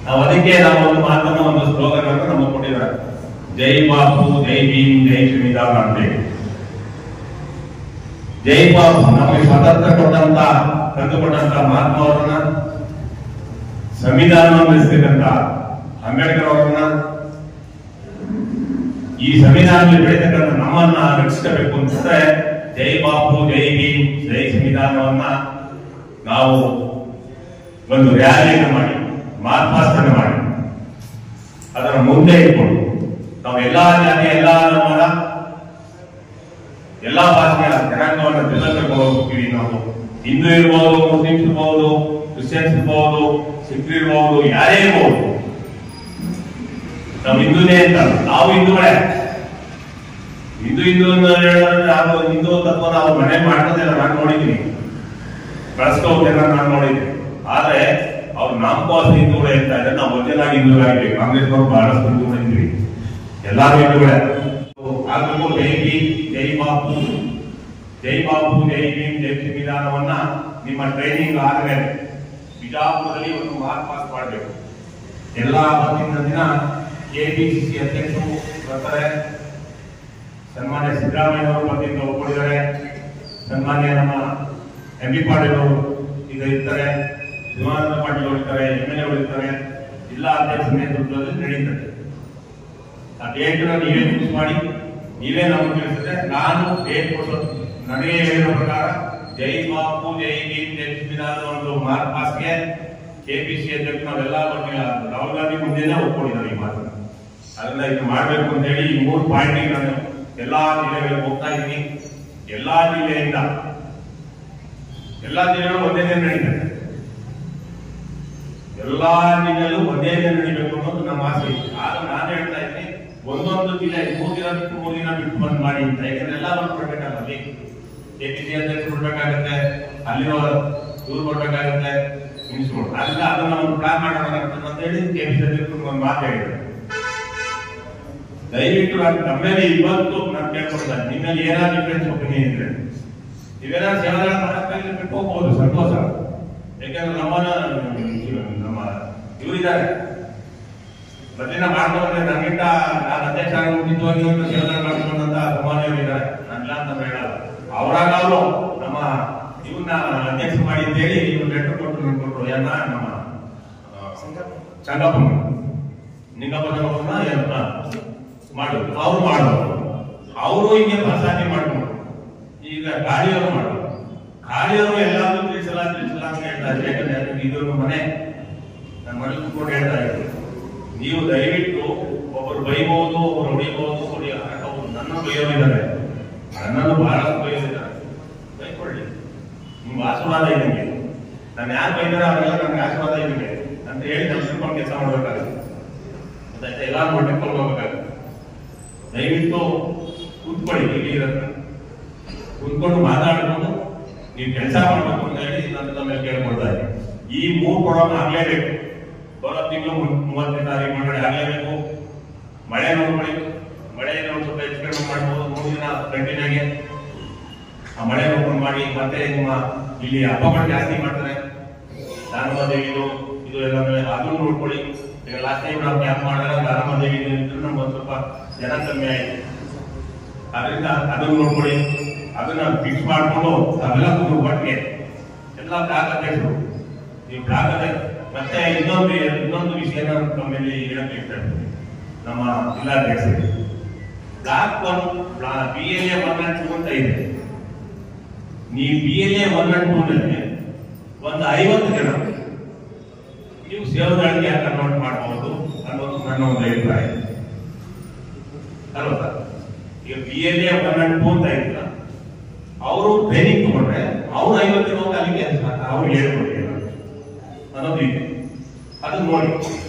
A: ನಾವು ಅದಕ್ಕೆ ನಾವು ಒಂದು ಮಾತನ್ನು, ಒಂದು ಸ್ಲೋಗನ್ ಅನ್ನು ನಮಗೆ ಕೊಟ್ಟಿದ್ದಾರೆ. ಜೈ ಬಾಪು, ಜೈ ಭೀಮ್, ಜೈ ಸಂವಿಧಾನ ಅಂತೇಳಿ. ಜೈ ಬಾಪು ನಮಗೆ ಸ್ವಾತಂತ್ರ್ಯ ತಂದುಕೊಟ್ಟಂತ ಮಹಾತ್ಮ ಅವರನ್ನ, ಸಂವಿಧಾನವನ್ನು ರಚಿಸಿದಂತ ಅಂಬೇಡ್ಕರ್ ಅವರನ್ನ, ಈ ಸಂವಿಧಾನದಲ್ಲಿ ಬೆಳೀತಕ್ಕಂಥ ನಮ್ಮನ್ನ ರಕ್ಷಿಸಬೇಕು ಅಂತಂದ್ರೆ ಜೈ ಬಾಪು ಜೈ ಭೀಮ್ ಜೈ ಸಂವಿಧಾನವನ್ನ ನಾವು ಒಂದು ರ್ಯಾಲಿಯನ್ನು ಮಾಡಿ ಮಾರ್ಪಾಸ್ತನೆ ಮಾಡಿ ಅದರ ಮುಂದೆ ಇಟ್ಕೊಂಡು ನಾವು ಎಲ್ಲಾ ಜಾತಿ ಎಲ್ಲಾ ಧರ್ಮದ ಎಲ್ಲಾ ಭಾಷೆಯ ಜನಾಂಗವನ್ನು ಬೆಳೆಸಬೇಕು ಹೋಗ್ತೀವಿ. ನಾವು ಹಿಂದೂ ಇರ್ಬೋದು, ಮುಸ್ಲಿಮ್ಸ್ ಇರ್ಬೋದು, ಕ್ರಿಶ್ಚಿಯನ್ಸ್ ಇರ್ಬೋದು, ಸಿಖ್ರು ಇರ್ಬೋದು, ಯಾರೇ ಇರ್ಬೋದು, ನಾವು ಹಿಂದೂನೇ ಅಂತ ನಾವು ಹಿಂದೂಗಳೇ. ಹಿಂದೂ ನಾವು ಹಿಂದೂ ತತ್ವ ನಾವು ಮನೆ ಮಾಡ್ಕೋದಿಲ್ಲ, ನಾನು ನೋಡಿದ್ದೀನಿ, ಬಳಸ್ಕೋಬೇಕಲ್ಲ ನಾನು ನೋಡಿದ್ದೀನಿ. ಆದ್ರೆ ಅವ್ರು ನಾಮಕೋಸ ಹಿಂದೂಗಳೇ ಅಂತ ಇದ್ರೆ ನಾವು ಒರಿಜಿನಲ್ ಹಿಂದೂಗಳಾಗಿದ್ದೀವಿ. ಕಾಂಗ್ರೆಸ್ನವ್ರು ಬಹಳಷ್ಟು ಹಿಂದೂಗಳಿದ್ದೀವಿ, ಎಲ್ಲಾರು ಹಿಂದೂಗಳೇ ಆಗ್ಬೇಕು. ಜೈ ಭೀಮ್ ಜೈ ಬಾಪು, ಜೈ ಬಾಪು ಜೈ ಭೀಮ್ ಜೈ ಸಂವಿಧಾನವನ್ನ ನಿಮ್ಮ ಟ್ರೈನಿಂಗ್ ಆದ್ಮೇಲೆ ಬಿಜಾಪುರದಲ್ಲಿ ಒಂದು ಮಾರ್ಪಾಸ್ ಮಾಡಬೇಕು. ಎಲ್ಲಾ ಅವತ್ತಿನ ದಿನ ಕೆಪಿಸಿಸಿ ಅಧ್ಯಕ್ಷರು ಬರ್ತಾರೆ, ಸನ್ಮಾನ್ಯ ಸಿದ್ದರಾಮಯ್ಯ ಅವರು ಬಂದಿಂದ ಒಪ್ಪಿಕೊಂಡಿದ್ದಾರೆ, ಸನ್ಮಾನ್ಯ ನಮ್ಮ MP ಪಾಟೀಲ್ ಅವರು ಈಗ ಇರ್ತಾರೆ, ಶಿವಾನಂದ ಪಾಟೀಲ್ ಅವರು ಇರ್ತಾರೆ, MLA ಅವರು ಇರ್ತಾರೆ, ಜಿಲ್ಲಾ ಅಧ್ಯಕ್ಷರ ನೇತೃತ್ವದಲ್ಲಿ ನಡೀತಾರೆ. ಆ ಡೇಟ್ ನೀವೇ ಫಿಕ್ಸ್ ಮಾಡಿ ನೀವೇ ನಮಗೆ ತಿಳಿಸಿದ್ರೆ ನಾನು ಡೇಟ್ ಕೊಡೋದು ನನಗೆ ಹೇಳಿರೋ ಪ್ರಕಾರ ಜೈ ಬಾಪು ಜೈ ಭೀಮ್ ಜೈ ಸಂವಿಧಾನದ ಒಂದು ಮಾರ್ಪಾಸ್ಗೆ KPC ಅಧ್ಯಕ್ಷ ನಾವೆಲ್ಲ ಬಂದಿಲ್ಲ, ರಾಹುಲ್ ಗಾಂಧಿ ಮುಂದೆನೇ ಒಪ್ಕೊಂಡಿದ್ದಾರೆ ಈ ಮಾತನ್ನು. ಅದನ್ನ ಇದು ಮಾಡಬೇಕು ಅಂತ ಹೇಳಿ ಈ 3 ಪಾಯಿಂಟ್ ನಾನು ಎಲ್ಲಾ ಜಿಲ್ಲೆಗಳಿಗೆ ಹೋಗ್ತಾ ಇದ್ದೀನಿ. ಎಲ್ಲಾ ಜಿಲ್ಲೆಗಳು ಒಂದೇ ದಿನ ನಡೀತಾರೆ, ಎಲ್ಲಾ ಜಿಲ್ಲೆಯಲ್ಲೂ ಒಂದೇ ದಿನ ನಡೀಬೇಕು ಅನ್ನೋದು ನಮ್ಮ ಆಸೆ. ಆಗ ನಾನು ಹೇಳ್ತಾ ಇದ್ದೀನಿ, ಒಂದೊಂದು ಜಿಲ್ಲೆ 3 ದಿನ ಬಿಟ್ಟು 3 ದಿನ ಬಿಟ್ಟು ಬಂದ್ ಮಾಡಿ ಅಂತ. ಯಾಕಂದ್ರೆ ಎಲ್ಲ ಬಂದು ಕೊಡ್ಬೇಕಾಗಲ್ಲಿ KPC ಅಧ್ಯಕ್ಷರು ಕೊಡ್ಬೇಕಾಗತ್ತೆ, ಅಲ್ಲಿರೋ ಇವ್ರು ಕೊಡ್ಬೇಕಾಗತ್ತೆ, ನಿಲ್ಸ್ಕೊಡ್ ಅಲ್ಲ. ಅದನ್ನ ಒಂದು ಪ್ಲಾನ್ ಮಾಡೋಣ ಅಂತ ಹೇಳಿ KPC ಅಧ್ಯಕ್ಷರು ಒಂದು ಮಾತು ಹೇಳಿದ್ದಾರೆ. ದಯವಿಟ್ಟು ನಾನು ತಮ್ಮೇಲೆ ಇವತ್ತು ನಾನು ಕೇಳ್ಕೊಡ್ತಾರೆ, ನಿಮ್ಮಲ್ಲಿ ಏನಾದ್ರು ಡಿಫ್ರೆನ್ಸ್ ಒಪಿನಿಯನ್ ಇದ್ರೆ ನೀವೇನಾದ್ರು ಸೇವೆಗಳ ಮಾಡಕ್ಕಾಗಿ ಬಿಟ್ಟು ಹೋಗ್ಬೋದು, ಸಂತೋಷ. ಯಾಕಂದ್ರೆ ನಮ್ಮ ಇವರಿದ್ದಾರೆ ಬದಲಿನ ಮಾಡ್ಕೊಂಡ್ರೆ ನನ್ಗಿಂತ ನಾನು ಅಧ್ಯಕ್ಷ ಮುಗಿದ್ವಾಗಿ ಸೇವೆಗಳು ಮಾಡ್ಕೊಂಡಂತ ಸಮಾನವಿದ್ದಾರೆ, ನನ್ನಿಲ್ಲ ಅಂತ ಹೇಳಲ್ಲ. ಅವರಾಗ ಅವರು ನಮ್ಮ ಇವನ್ನ ಅಧ್ಯಕ್ಷ ಮಾಡಿ ಅಂತ ಹೇಳಿ ಇವ್ರು ಲೆಟರ್ ಕೊಟ್ಟರು. ಏನ ನಮ್ಮ ಸಂಗಪ್ಪ ನಿಂಗಪ್ಪ ಮಾಡೋದು ಅವ್ರು ಮಾಡೋದು, ಅವರು ಹಿಂಗೆ ಪ್ರಸಾದಿ ಮಾಡ್ಕೊಂಡು ಈಗ ಗಾಳಿಯವರು ಮಾಡೋದು. ಗಾಳಿಯವರು ಎಲ್ಲಾದ್ರೂ ತಿಳಿಸಲ್ಲ ಅಂತ ಹೇಳ್ತಾ ಇದ್ದಾರೆ. ಯಾಕಂದ್ರೆ ಇದೊಂದು ಮನೆ, ನನ್ನ ಮನೆ ಕೂತ್ಕೊಂಡು ಹೇಳ್ತಾ ಇದ್ರು, ನೀವು ದಯವಿಟ್ಟು ಒಬ್ಬರು ಬೈಬಹುದು, ಒಬ್ಬರು ಹೊಡಿಬಹುದು, ನನ್ನ ಬೈಯೋರಿದ್ದಾರೆ, ನನ್ನನ್ನು ಬಹಳಷ್ಟು ಬೈಯೋರಿದ್ದಾರೆ, ಬೈಕೊಳ್ಳಿ, ನಿಮ್ಗೆ ಆಶೀರ್ವಾದ ಇದೆ. ನಾನು ಯಾರು ಬೈದಾರೆ ಅವರೆಲ್ಲ ನನಗೆ ಆಶೀರ್ವಾದ ಇದೆ ಅಂತ ಹೇಳಿ ನಾವು ತಿಳ್ಕೊಂಡು ಕೆಲಸ ಮಾಡ್ಬೇಕಾಗುತ್ತೆ. ಗೊತ್ತಾಯ್ತಾ? ಎಲ್ಲಾರು ಹೊಟ್ಟೆಕೊಂಡು ಹೋಗ್ಬೇಕಾಗುತ್ತೆ. ದಯವಿಟ್ಟು ಕೂತ್ಕೊಳ್ಳಿ, ಇಲ್ಲಿ ಇರುತ್ತೆ ಕೂತ್ಕೊಂಡು ಮಾತಾಡ್ಕೊಂಡು ನೀವು ಕೆಲಸ ಮಾಡ್ಬೇಕು ಅಂತ ಹೇಳಿ ನಾನು ತಮ್ಮಲ್ಲಿ ಕೇಳ್ಕೊಳ್ತಾ ಇದ್ದೀನಿ. ಈ 3 ಕೊಡೋಣ ಆಗ್ಲೇಬೇಕು. ಬರೋ ತಿಂಗಳು 30ನೇ ತಾರೀಕು ಮಾಡಿ ಆಗ್ಲೇಬೇಕು. ಮಳೆ ನೋಡ್ಕೊಳ್ಳಿ, ಮಳೆ ಸ್ವಲ್ಪ ಹೆಚ್ಚು ಕಡಿಮೆ ಮಾಡ್ಬೋದು. 3 ದಿನ ಕಂಟಿನ್ಯೂಗೆ ಆ ಮಳೆ ನೋಡ್ಕೊಂಡು ಮಾಡಿ. ಮತ್ತೆ ನಿಮ್ಮ ಇಲ್ಲಿ ಹಬ್ಬಗಳು ಜಾಸ್ತಿ ಮಾಡ್ತಾರೆ, ದಾನಮದೇವಿದು ಇದು ಎಲ್ಲ ಅದನ್ನು ನೋಡ್ಕೊಳ್ಳಿ. ಈಗ ಲಾಸ್ಟ್ ಟೈಮ್ ನಾವು ಕ್ಯಾಂಪ್ ಮಾಡಿದಾಗ ದಾನಮದೇವಿ ಇದ್ರು ನಮ್ಗೆ ಒಂದು ಸ್ವಲ್ಪ ಜನ ಕಮ್ಮಿ ಆಯ್ತು. ಅದರಿಂದ ಅದನ್ನು ನೋಡ್ಕೊಳ್ಳಿ, ಅದನ್ನ ಫಿಕ್ಸ್ ಮಾಡ್ಕೊಂಡು ಅವೆಲ್ಲ ಒಟ್ಟಿಗೆ ಎಲ್ಲ ಬ್ಲಾಕ್ ಅಧ್ಯಕ್ಷರು, ಈ ಬ್ಲಾಕ್ ಅಧ್ಯಕ್ಷ. ಮತ್ತೆ ಇನ್ನೊಂದು ವಿಷಯ ನಾನು ತಮ್ಮಲ್ಲಿ ಹೇಳಕ್ಕೆ ಇಷ್ಟಪಡ್ತೀನಿ. ನಮ್ಮ ಜಿಲ್ಲಾಧ್ಯಕ್ಷರು ಬ್ಲಾಕ್ 1 BLA 1 and 2 ಅಂತ ಇದೆ. ನೀವು BLA 1 and 2 ನಲ್ಲಿ ಒಂದು 50 ಜನ ನೀವು ಸೇವೆಗಳಿಗೆ ಕನ್ವರ್ಟ್ ಮಾಡಬಹುದು ಅನ್ನೋದು ನನ್ನ ಒಂದು ಅಭಿಪ್ರಾಯ ಅಲ್ವಾ ಸರ್? ಈಗ BLA 1 and 2 ಅಂತ ಇದ್ರ ಅವರು ಟ್ರೈನಿಂಗ್ ತಗೊಂಡ್ರೆ ಅವ್ರು 50 ಜನ ಅಲ್ಲಿಗೆ ಅವ್ರು ಹೇಳ್ಕೊಡ್ತೀವಿ ಅನ್ನೋದು ಇದೆ. ಅದನ್ನ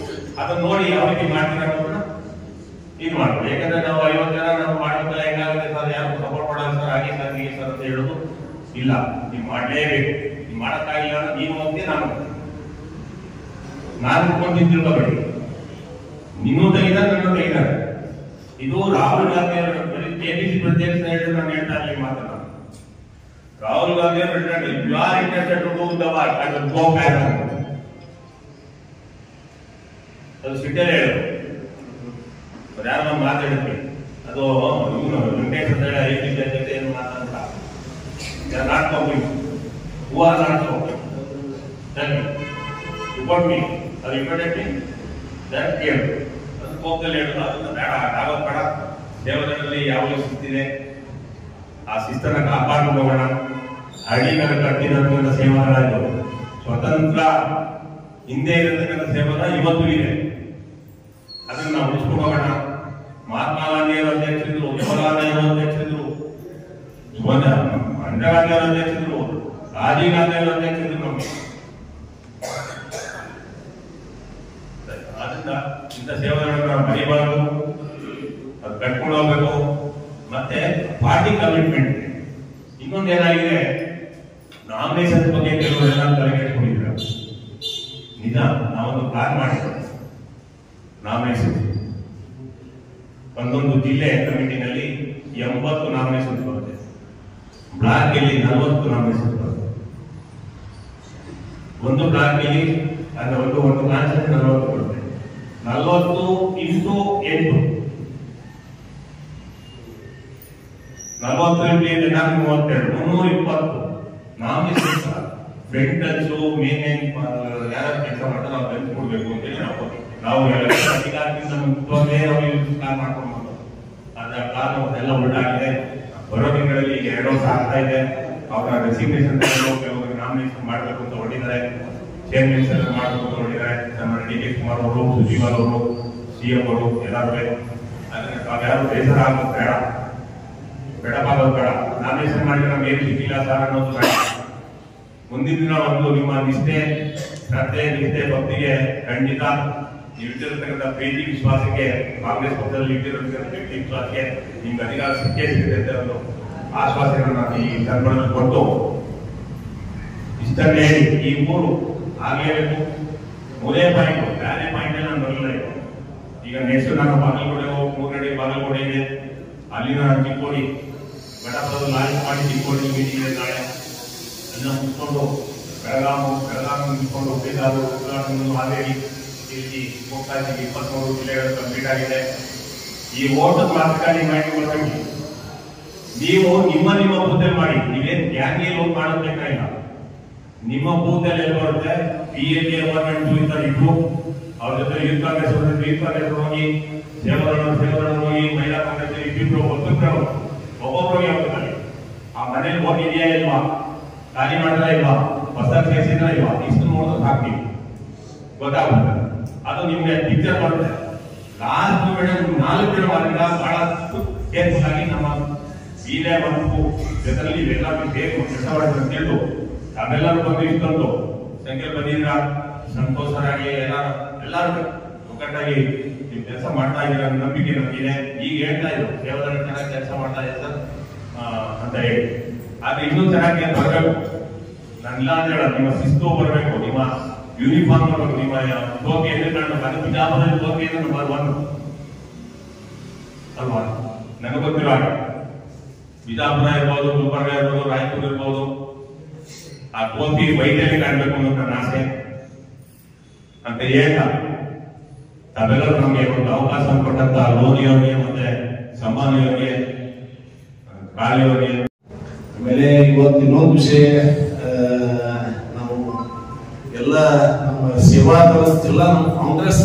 A: ನೋಡಿ ಯಾವ ರೀತಿ ಮಾಡ್ತೀರ ಅನ್ನೋದನ್ನ ಇದು ಮಾಡ್ಬೋದು. ಯಾಕಂದ್ರೆ ನಾವು 50 ಜನ ನಾವು ಮಾಡ್ಬೇಕಲ್ಲ, ಹೆಂಗಾಗುತ್ತೆ ಸರ್, ಯಾರು ಸಪೋರ್ಟ್ ಮಾಡೋದು ಸರ್, ಹಾಗೆ ಸರ್ ಹೀಗೆ ಸರ್ ಅಂತ ಹೇಳೋದು ಇಲ್ಲ. ನೀವು ಮಾಡಲೇಬೇಕು. ನೀವು ಮಾಡಕ್ಕಾಗಿಲ್ಲ ಅಂದ್ರೆ ನೀವು ಹೋಗ್ತೀವಿ, ನಾನು ಕುತ್ಕೊಂಡು ತಿಳ್ಕೊಬೇಡಿ. ನೀನು ತೆಗಿದಾರೆ, ನನ್ನ ತೆಗಿದಾರೆ. ಇದು ರಾಹುಲ್ ಗಾಂಧಿ ಅವರು KPC ಅಧ್ಯಕ್ಷ ಹೇಳಿದ್ರು, ನಾನು ಹೇಳ್ತಾ ಇರಲಿ ಮಾತನ್ನ. ರಾಹುಲ್ ಗಾಂಧಿ ಅವರು you are interested to do the work and go back. ಅದು ಸಿಟ್ಟಲ್ಲೇ ಹೇಳೋದು. ಯಾರು ನಾವು ಮಾತಾಡಿದ್ವಿ, ಅದು ಇವನು ವೆಂಕಟೇಶ್ ಅಂತ ಹೇಳಿ IPC ಅಧ್ಯಕ್ಷ ಏನು ಮಾತಾಡ್ತಾ ನಾಟ್ ಹೋಗ್ಬೇಕು. ಹೂ ಆರ್ ನಾಟ್ ಹೋಗ್ಬೇಕು ರಿಪೋರ್ಟ್ ಮೀ, ಅದು ಇಂಪಾರ್ಟೆಂಟ್ ಕೇಳು. ಅದು ಕೋಪದಲ್ಲಿ ಹೇಳೋದು, ಅದನ್ನ ಬೇಡ, ಆಗೋದು ಬೇಡ. ದೇವರಲ್ಲಿ ಯಾವ ಸ್ಥಿತಿದೆ ಆ ಶಿಸ್ತನ್ನ ಕಾಪಾಡ್ಕೊಂಡು ಹೋಗೋಣ. ಹಳ್ಳಿಗಳ ಕಟ್ಟಿದಂತ ಸೇವಾದಳ ಸ್ವತಂತ್ರ ಹಿಂದೆ ಇರತಕ್ಕಂಥ ಸೇವಾದಳ ಇವತ್ತು ಇದೆ, ಅದನ್ನ ನಾವು ಉಳಿಸ್ಕೊಂಡು ಹೋಗೋಣ. ಮಹಾತ್ಮ ಗಾಂಧಿಯವರು ಅಧ್ಯಕ್ಷರಿದ್ರು, ಜವಾಹರಲಾಲ್ ನೆಹರು ಅಧ್ಯಕ್ಷರಿದ್ರು, ಇಂದಿರಾ ಗಾಂಧಿ ಅವರು ಅಧ್ಯಕ್ಷರಿದ್ರು, ರಾಜೀವ್ ಗಾಂಧಿ ಅವರು ಅಧ್ಯಕ್ಷರಿದ್ರು. ನಮಗೆ ಆದ್ರಿಂದ ಇಂಥ ಸೇವೆಗಳನ್ನು ನಾವು ಮರಿಬಾರದು, ಅದು ಕಟ್ಕೊಂಡು ಹೋಗ್ಬೇಕು. ಮತ್ತೆ ಪಾರ್ಟಿ ಕಮಿಟ್ಮೆಂಟ್ ಇನ್ನೊಂದೇನಾಗಿದೆ, ನಾಮಿನೇಷನ್ ಬಗ್ಗೆ ಕೆಲವರೆಲ್ಲ ತಲೆಗೆಡ್ಕೊಂಡಿದ್ರು. ನಿಜ, ನಾವೊಂದು ಪ್ಲಾನ್ ಮಾಡಿದ್ವಿ. ನಾಮಿನೇಷನ್ ಒಂದೊಂದು ಜಿಲ್ಲೆ ಕಮಿಟಿನಲ್ಲಿ 80 ನಾಮಿನೇಷನ್ ಬರುತ್ತೆ, ಬ್ಲಾಕ್ ಅಲ್ಲಿ 40 ನಾಮಿನೇಷನ್ ಬರುತ್ತೆ. ಒಂದು ಬ್ಲಾಕ್ ಅಲ್ಲಿ ಒಂದು ಕಾನ್ಸೆಪ್ಟ್ 40 ಬರುತ್ತೆ. 40 ಇಂಟು 8 40 ಇಂಟು 8 320 ನಾಮಿನೇಷನ್. ಬೆಂಟಲ್ಸು ಮೇನ್ ಯಾರು ಕೆಲಸ ಮಾಡ್ತಾರೆ ನಾವು ಬೆಂಚ್ ಕೊಡ್ಬೇಕು ಅಂತೇಳಿ ನಾವು ಅಧಿಕಾರದಿಂದ ಮುಂಚೆ ನಾವು ಪ್ಲಾನ್ ಮಾಡ್ಕೊಂಡು ಅದ್ರ ಪ್ಲಾನ್ ಎಲ್ಲ ಉಲ್ಟಾಗಿದೆ. ಬರೋ ತಿಂಗಳಲ್ಲಿ 2 ವರ್ಷ ಆಗ್ತಾ ಇದೆ. ಅವರ ರೆಸಿಗ್ನೇಷನ್ ಕೆಲವರು ನಾಮಿನೇಷನ್ ಮಾಡಬೇಕು ಅಂತ ಹೊರಟಿದ್ದಾರೆ, ಚೇರ್ಮನ್ಸ್ ಎಲ್ಲ ಮಾಡಬೇಕು ಅಂತ ಹೊರಟಿದ್ದಾರೆ. ನಮ್ಮ ಡಿ ಕೆ ಕುಮಾರ್ ಅವರು, ಸುಜೀವಾಲ್ ಅವರು, ಸಿಎಂ ಅವರು ಎಲ್ಲರೂ ಅದನ್ನ ಯಾರು ಬೇಸರ ಆಗೋದು ಬೇಡ, ಬೇಡವಾಗೋದು ಬೇಡ. ನಾಮಿನೇಷನ್ ಮಾಡಿದ್ರೆ ನಮ್ಗೆ ಏನು ಸಿಕ್ಕಿಲ್ಲ ಸರ್ ಅನ್ನೋದು ಬೇಡ. ಮುಂದಿನ ದಿನ ಒಂದು ನಿಮ್ಮ ನಿಷ್ಠೆ, ಶ್ರದ್ಧೆ, ನಿಷ್ಠೆ, ಭಕ್ತಿಗೆ ಖಂಡಿತ ಇಟ್ಟಿರತಕ್ಕಂಥ ಪ್ರೀತಿ ವಿಶ್ವಾಸಕ್ಕೆ, ಕಾಂಗ್ರೆಸ್ ಪಕ್ಷದಲ್ಲಿ ಇಟ್ಟಿರತಕ್ಕಂಥ ಪ್ರೀತಿ ವಿಶ್ವಾಸಕ್ಕೆ ನಿಮ್ಗೆ ಅಧಿಕಾರ ಸಿಕ್ಕೇ ಸಿಗುತ್ತೆ ಅಂತ ಒಂದು ಆಶ್ವಾಸನೆಯನ್ನು ಈ ಸಂದರ್ಭದಲ್ಲಿ ಕೊಟ್ಟು ಇಷ್ಟನ್ನೇ ಹೇಳಿ ಈ 3 ಆಗಲೇಬೇಕು. 3 ಪಾಯಿಂಟ್, ಬೇರೆ ಪಾಯಿಂಟ್ ಎಲ್ಲ ಬರಲಿಲ್ಲ. ಈಗ ನೆಕ್ಸ್ಟ್ ನಾನು ಬಾಗಲಕೋಟೆ ಹೋಗಿ 3 ಬಾಗಲಕೋಟೆ ಇದೆ, ಅಲ್ಲಿನ ಚಿಕ್ಕೋಡಿ ಗಣಪದ ಲಾಂಚ್ ಮಾಡಿ ಚಿಕ್ಕೋಡಿ ಮೀಟಿಂಗ್ ಇದೆ ನಾಳೆ. ಎಲ್ಲ ಮುಗಿಸ್ಕೊಂಡು ಬೆಳಗಾವಿ ಮುಗಿಸ್ಕೊಂಡು ಉಳಿದಾರು ಹಾವೇರಿ ಇಲ್ಲಿ ಹೋಗ್ತಾ ಇದ್ದೀವಿ. 23 ಜಿಲ್ಲೆಗಳು ಕಂಪ್ಲೀಟ್ ಆಗಿದೆ. ಈ ಓಟ್ ಮಾತುಕತೆ ಮಾಡಿ ಬರಬೇಕು. ನೀವು ನಿಮ್ಮ ಬೂತಲ್ಲಿ ಮಾಡಿ, ನೀವೇನು ಗ್ಯಾಂಗ್ಗೆ ಹೋಗಿ ಮಾಡೋದು ಬೇಕಾಗಿಲ್ಲ. ನಿಮ್ಮ ಬೂತಲ್ಲಿ ಎಲ್ಲಿ ಬರುತ್ತೆ, PLA 1 and 2 ಇದ್ದಾರೆ ಇಬ್ರು, ಅವ್ರ ಜೊತೆ ಯೂತ್ ಕಾಂಗ್ರೆಸ್ ಹೋಗಿ, ಸೇವಕರು ಹೋಗಿ, ಮಹಿಳಾ ಕಾಂಗ್ರೆಸ್ ಇಬ್ಬಿಬ್ರು ಒಬ್ಬೊಬ್ಬರು ಹೋಗ್ತಾರೆ. ಆ ಮನೇಲಿ ಹೋಗಿದೆಯಾ ಇಲ್ವಾ, ಖಾಲಿ ಮಾಡಿದ್ರ ಇಲ್ವಾ, ಹೊಸ ಸೇರಿಸಿದ್ರ ಇಲ್ವಾ, ಇಷ್ಟು ನೋಡೋದು ಹಾಕ್ತೀವಿ, ಗೊತ್ತಾಗುತ್ತೆ. ಅದು ನಿಮ್ಗೆ ಪಿಕ್ಚರ್ ಬರುತ್ತೆ. ಲಾಸ್ಟ್ ಮೇಡಮ್ 4 ಜನ ವಾರದಿಂದ ಬಹಳಷ್ಟು ಕೇರ್ಫುಲ್ ಆಗಿ ನಮ್ಮ ಬೀಲೆ ಬಂದು ಜೊತೆಯಲ್ಲಿ ಇವೆಲ್ಲ ಬೇಕು ಕೆಲಸ ಮಾಡಿದ್ರು ಅಂತ ಹೇಳು ತಾವೆಲ್ಲರೂ ಬಂದು ಇಷ್ಟೊಂದು ಸಂಖ್ಯೆ ಬಂದಿದ್ರ ಸಂತೋಷರಾಗಿ ಎಲ್ಲರೂ ಒಗ್ಗಟ್ಟಾಗಿ ನೀವು ಕೆಲಸ ಮಾಡ್ತಾ ಇದ್ದೀರ ನಂಬಿಕೆ ನಮಗಿದೆ. ಈಗ ಹೇಳ್ತಾ ಇದ್ರು ಸೇವಕರು ಚೆನ್ನಾಗಿ ಕೆಲಸ ಮಾಡ್ತಾ ಇದೆ ಸರ್ ಅಂತ ಹೇಳಿ. ಆದ್ರೆ ಇನ್ನೂ ಚೆನ್ನಾಗಿ ಬರಬೇಕು. ನಾನು ಇಲ್ಲ ಅಂತ ಹೇಳ, ನಿಮ್ಮ ಶಿಸ್ತು ಬರಬೇಕು, ನಿಮ್ಮ ಯೂನಿಫಾರ್ಮ್ ಬರಬೇಕು, ನಿಮ್ಮ ಟೋಪಿ ಎಲ್ಲಿ ಕಾಣಬೇಕು. ಅದು ಬಿಜಾಪುರದಲ್ಲಿ ಟೋಪಿ ಅಂದ್ರೆ ನಂಬರ್ 1 ಅಲ್ವಾ? ನನಗೆ ಗೊತ್ತಿರೋ ಹಾಗೆ ಬಿಜಾಪುರ ಇರ್ಬೋದು, ಗುಲ್ಬರ್ಗ ಇರ್ಬೋದು, ರಾಯಚೂರು ಇರ್ಬೋದು, ಆ ಟೋಪಿ ವೈದ್ಯರಲ್ಲಿ ಕಾಣಬೇಕು ಅನ್ನೋ ನನ್ನ ಆಸೆ ಅಂತ ಹೇಳ್ತಾ ತಾವೆಲ್ಲರೂ ನಮಗೆ ಒಂದು ಅವಕಾಶ ಕೊಟ್ಟಂತ ಲೋನಿಯವರಿಗೆ ಮತ್ತೆ ಸಂಬಂಧಿಯವರಿಗೆ, ಕಾಳಿಯವರಿಗೆ.
F: ಆಮೇಲೆ ಇವತ್ತು ಇನ್ನೊಂದು ವಿಷಯ, ನಾವು ಎಲ್ಲ ನಮ್ಮ ಸೇವಾದಳ ಜಿಲ್ಲಾ ನಮ್ಮ ಕಾಂಗ್ರೆಸ್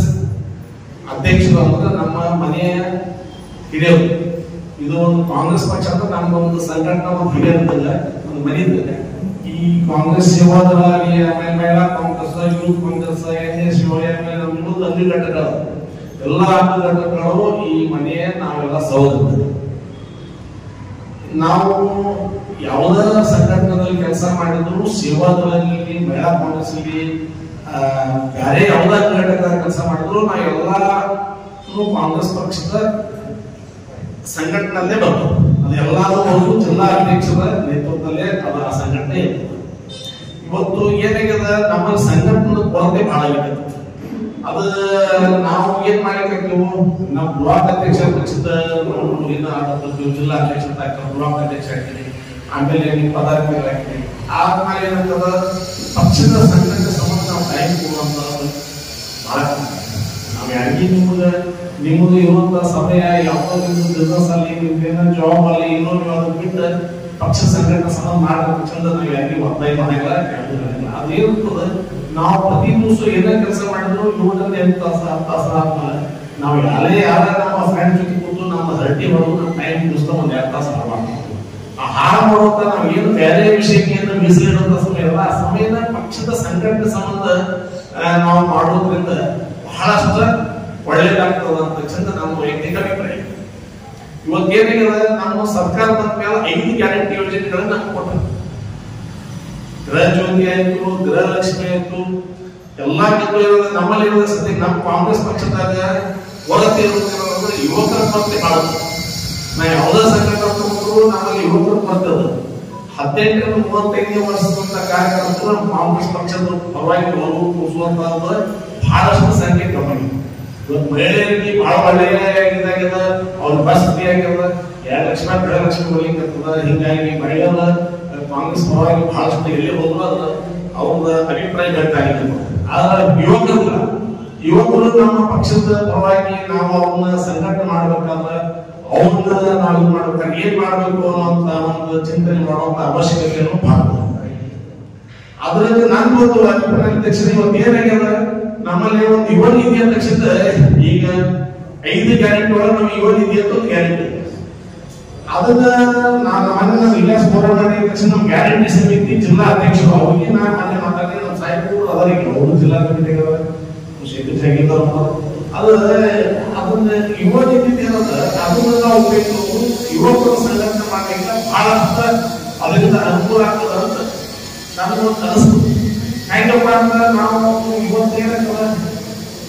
F: ಅಧ್ಯಕ್ಷರು ಅಂದ್ರೆ ನಮ್ಮ ಮನೆಯ ಹಿರಿಯರು. ಇದು ಒಂದು ಕಾಂಗ್ರೆಸ್ ಪಕ್ಷ ಅಂದ್ರೆ ನಮ್ಗೆ ಒಂದು ಸಂಘಟನೆ ಒಂದು ಹಿರಿಯರಿಲ್ಲ, ಒಂದು ಮನೆ ಇದ್ದರೆ ಈ ಕಾಂಗ್ರೆಸ್ ಸೇವಾದಳ ಆಗಲಿ, ಆಮೇಲೆ ಮಹಿಳಾ ಕಾಂಗ್ರೆಸ್, ಯೂತ್ ಕಾಂಗ್ರೆಸ್, NS, ಆಮೇಲೆ ನಮ್ದು ಅಂಗ ಘಟಕಗಳು, ಎಲ್ಲ ಅಂಗ ಘಟಕಗಳು ಈ ಮನೆಯ ನಾವೆಲ್ಲ ಸಹೋದರರು. ನಾವು ಯಾವುದೇ ಸಂಘಟನೆಯಲ್ಲಿ ಕೆಲಸ ಮಾಡಿದ್ರು, ಸೇವಾದಳದಲ್ಲಿ, ಮಹಿಳಾ ಕಾಂಗ್ರೆಸ್ ಅಲ್ಲಿ, ಬೇರೆ ಯಾವುದೇ ಘಟಕದ ಕೆಲಸ ಮಾಡಿದ್ರು, ನಾವೆಲ್ಲರೂ ಕಾಂಗ್ರೆಸ್ ಪಕ್ಷದ ಸಂಘಟನೆಯಲ್ಲೇ ಬಂತು. ಅದೆಲ್ಲರೂ ಒಂದು ಜಿಲ್ಲಾ ಅಧ್ಯಕ್ಷರ ನೇತೃತ್ವದಲ್ಲೇ ಅದು ಆ ಸಂಘಟನೆ. ಇವತ್ತು ಏನಾಗ್ಯದ, ನಮ್ಮ ಸಂಘಟನೆ ಕೊರತೆ ಬಹಳ ಆಗಿದೆ. ಅದು ನಾವು ಏನ್ ಮಾಡಿರ್ಬೇಕು, ನಾವು ಬ್ಲಾಕ್ ಅಧ್ಯಕ್ಷ ಪಕ್ಷದ ಜಿಲ್ಲಾ ಅಧ್ಯಕ್ಷ ಬ್ಲಾಕ್ ಅಧ್ಯಕ್ಷ ಆಗ್ತೀವಿ, ಆಮೇಲೆ ಪದಾಧಿಕಾರಿ ಆಗ್ತೀವಿ. ಆದ್ಮೇಲೆ ಏನಾಗ್ತದ, ಪಕ್ಷದ ಸಂಘಟನೆ ಸಂಬಂಧ ನಾವು ಟೈಮ್ ಕೊಡುವಂತ ಬಹಳ ನಾವು ಯಾರಿಗೆ ನಿಮ್ಮದು ಇರುವಂತ ಸಮಯ ಯಾವುದೋ ನಿಮ್ದು ಬಿಸ್ನೆಸ್ ಅಲ್ಲಿ, ನಿಮ್ದೇನೋ ಜಾಬ್ ಅಲ್ಲಿ, ಇನ್ನೊಂದು ಅದು ಬಿಟ್ಟು ಪಕ್ಷ ಸಂಘಟನೆ ಸಂಬಂಧ ಮಾಡಬೇಕು ಚಂದ ನಾವು ಯಾರಿಗೆ ಒತ್ತಾಯ ಮಾಡಿಲ್ಲ. ಅದೇನಿರ್ತದೆ, ನಾವು ಪ್ರತಿ ದಿವಸ ಏನೇ ಕೆಲಸ ಮಾಡಿದ್ರು 7 ರಿಂದ 8 ತಾಸು 10 ತಾಸು ಆದ್ಮೇಲೆ ನಾವು ಯಾರ ನಮ್ಮ ಫ್ರೆಂಡ್ ಜೊತೆ ಕೂತು ನಮ್ಮ ಹರಟಿ ಹೊಡೆದು ನಮ್ಮ ಟೈಮ್ ದಿವಸ 1-2 ತಾಸು ಮಾಡ್ತೀವಿ. ಆ ಹಾಳು ಮಾಡುವಂತ ನಾವು ಏನು ಬೇರೆ ವಿಷಯಕ್ಕೆ ಏನು ಮೀಸಲಿಡುವಂತ ಸಮಯ ಅಲ್ಲ, ಆ ಸಮಯನ ಪಕ್ಷದ ಸಂಘಟನೆ ಸಂಬಂಧ ನಾವು ಮಾಡೋದ್ರಿಂದ ಬಹಳಷ್ಟು ಒಳ್ಳೇದಾಗ್ತದ ಅಂತ ಚಂದ ನಮ್ಮ ವೈಯಕ್ತಿಕ ಅಭಿಪ್ರಾಯ. ಇವತ್ತೇನಾಗಿದೆ, ನಮ್ಮ ಸರ್ಕಾರ ಬಂದ ಮೇಲೆ 5 ಗ್ಯಾರಂಟಿ ಯೋಜನೆಗಳನ್ನ ನಮ್ಗೆ ಕೊಟ್ಟರು. ಗೃಹ ಜ್ಯೋತಿ ಆಯ್ತು, ಗೃಹಲಕ್ಷ್ಮಿ ಆಯ್ತು, ಎಲ್ಲಾ ನಮ್ಮಲ್ಲಿ ಇರೋದ ಸದ್ಯ ನಮ್ಮ ಕಾಂಗ್ರೆಸ್ ಪಕ್ಷದಾಗ ಹೊರತೆ ಇರೋದ್ರೆ ಯುವಕರ ಕೊರತೆ ಮಾಡುತ್ತೆ. ನಾ ಯಾವುದೇ ಸಂಘಟನೆ ತಗೊಂಡ್ರು ನಮ್ಮಲ್ಲಿ ಯುವಕರು ಬರ್ತದ. 18 ರಿಂದ 35 ವರ್ಷದ ಕಾರ್ಯಕರ್ತರು ನಮ್ಮ ಕಾಂಗ್ರೆಸ್ ಪಕ್ಷದ ಪರವಾಗಿ ಒಲವು ತೋರಿಸುವಂತ ಬಹಳಷ್ಟು ಸಂಖ್ಯೆ ಕಮ್ಮಿ. ಇವತ್ತು ಮಹಿಳೆಯರಿಗೆ ಬಹಳ ಒಳ್ಳೆಯ ಇದಾಗ್ಯದ, ಅವ್ರ ಬಸ್ ಫ್ರೀ ಆಗ್ಯದ, 2 ಲಕ್ಷ ಗೃಹಲಕ್ಷ್ಮಿ ಬರ್ಲಿಕ್ಕದ. ಹಿಂಗಾಗಿ ಮಹಿಳೆಯರ ಕಾಂಗ್ರೆಸ್ ಪರವಾಗಿ ಬಹಳಷ್ಟು ಎಲ್ಲಿ ಹೋದ್ರು ಅದು ಅವ್ರ ಅಭಿಪ್ರಾಯ ವ್ಯಕ್ತ ಆಗಿದೆ. ಆದ್ರೆ ಯುವಕರು ನಮ್ಮ ಪಕ್ಷದ ಪರವಾಗಿ ನಾವು ಅವ್ರನ್ನ ಸಂಘಟನೆ ಮಾಡ್ಬೇಕಾದ್ರೆ ಅವ್ರನ್ನ ನಾವು ಮಾಡ್ಬೇಕಾದ್ರೆ ಏನ್ ಮಾಡ್ಬೇಕು ಅನ್ನುವಂತ ಒಂದು ಚಿಂತನೆ ಮಾಡುವಂತ ಅವಶ್ಯಕತೆಯನ್ನು ಭಾಳ. ಅದ್ರಲ್ಲಿ ನನ್ನ ಒಂದು ಅಭಿಪ್ರಾಯ ತಕ್ಷಣ ಇವತ್ತು ಏನಾಗ್ಯದ, ನಮ್ಮಲ್ಲಿ ಒಂದು ಯುವ ನಿಧಿ ಅಂತ ತಕ್ಷಣ ಈಗ 5 ಗ್ಯಾರಂಟಿ ಒಳಗೆ ನಮ್ಮ ಯುವ ನಿಧಿ ಅಂತ ಒಂದು ಗ್ಯಾರಂಟಿ. ಅದನ್ನ ನಾನು ವಿಲಾಸ್ ಹೋರಾಟ ಮಾಡಿದ ತಕ್ಷಣ ನಮ್ಮ ಗ್ಯಾರಂಟಿ ಸಮಿತಿ ಜಿಲ್ಲಾ ಅಧ್ಯಕ್ಷರು ಅವ್ರಿಗೆ ನಾನು ಮೊನ್ನೆ ಮಾತಾಡಿ ನಮ್ಮ ಸಾಹೇಬರು ಅದರಿಗೆ ಅವರು ಜಿಲ್ಲಾ ಕಮಿಟಿ ಅದನ್ನ ಯುವ ನಿಧಿ ಏನಂತ ಅದನ್ನ ನಾವು ಯುವಕರು ಸಂಘಟನೆ ಮಾಡಲಿಕ್ಕೆ ಬಹಳಷ್ಟ ಅದರಿಂದ ಅನುಕೂಲ ಆಗ್ತದ ಅಂತ ನನಗೊಂದು ಅನಿಸ್ತು. ಹೆಂಗಪ್ಪ ಅಂತ ನಾವು ಇವತ್ತೇನಾಗ್ತದ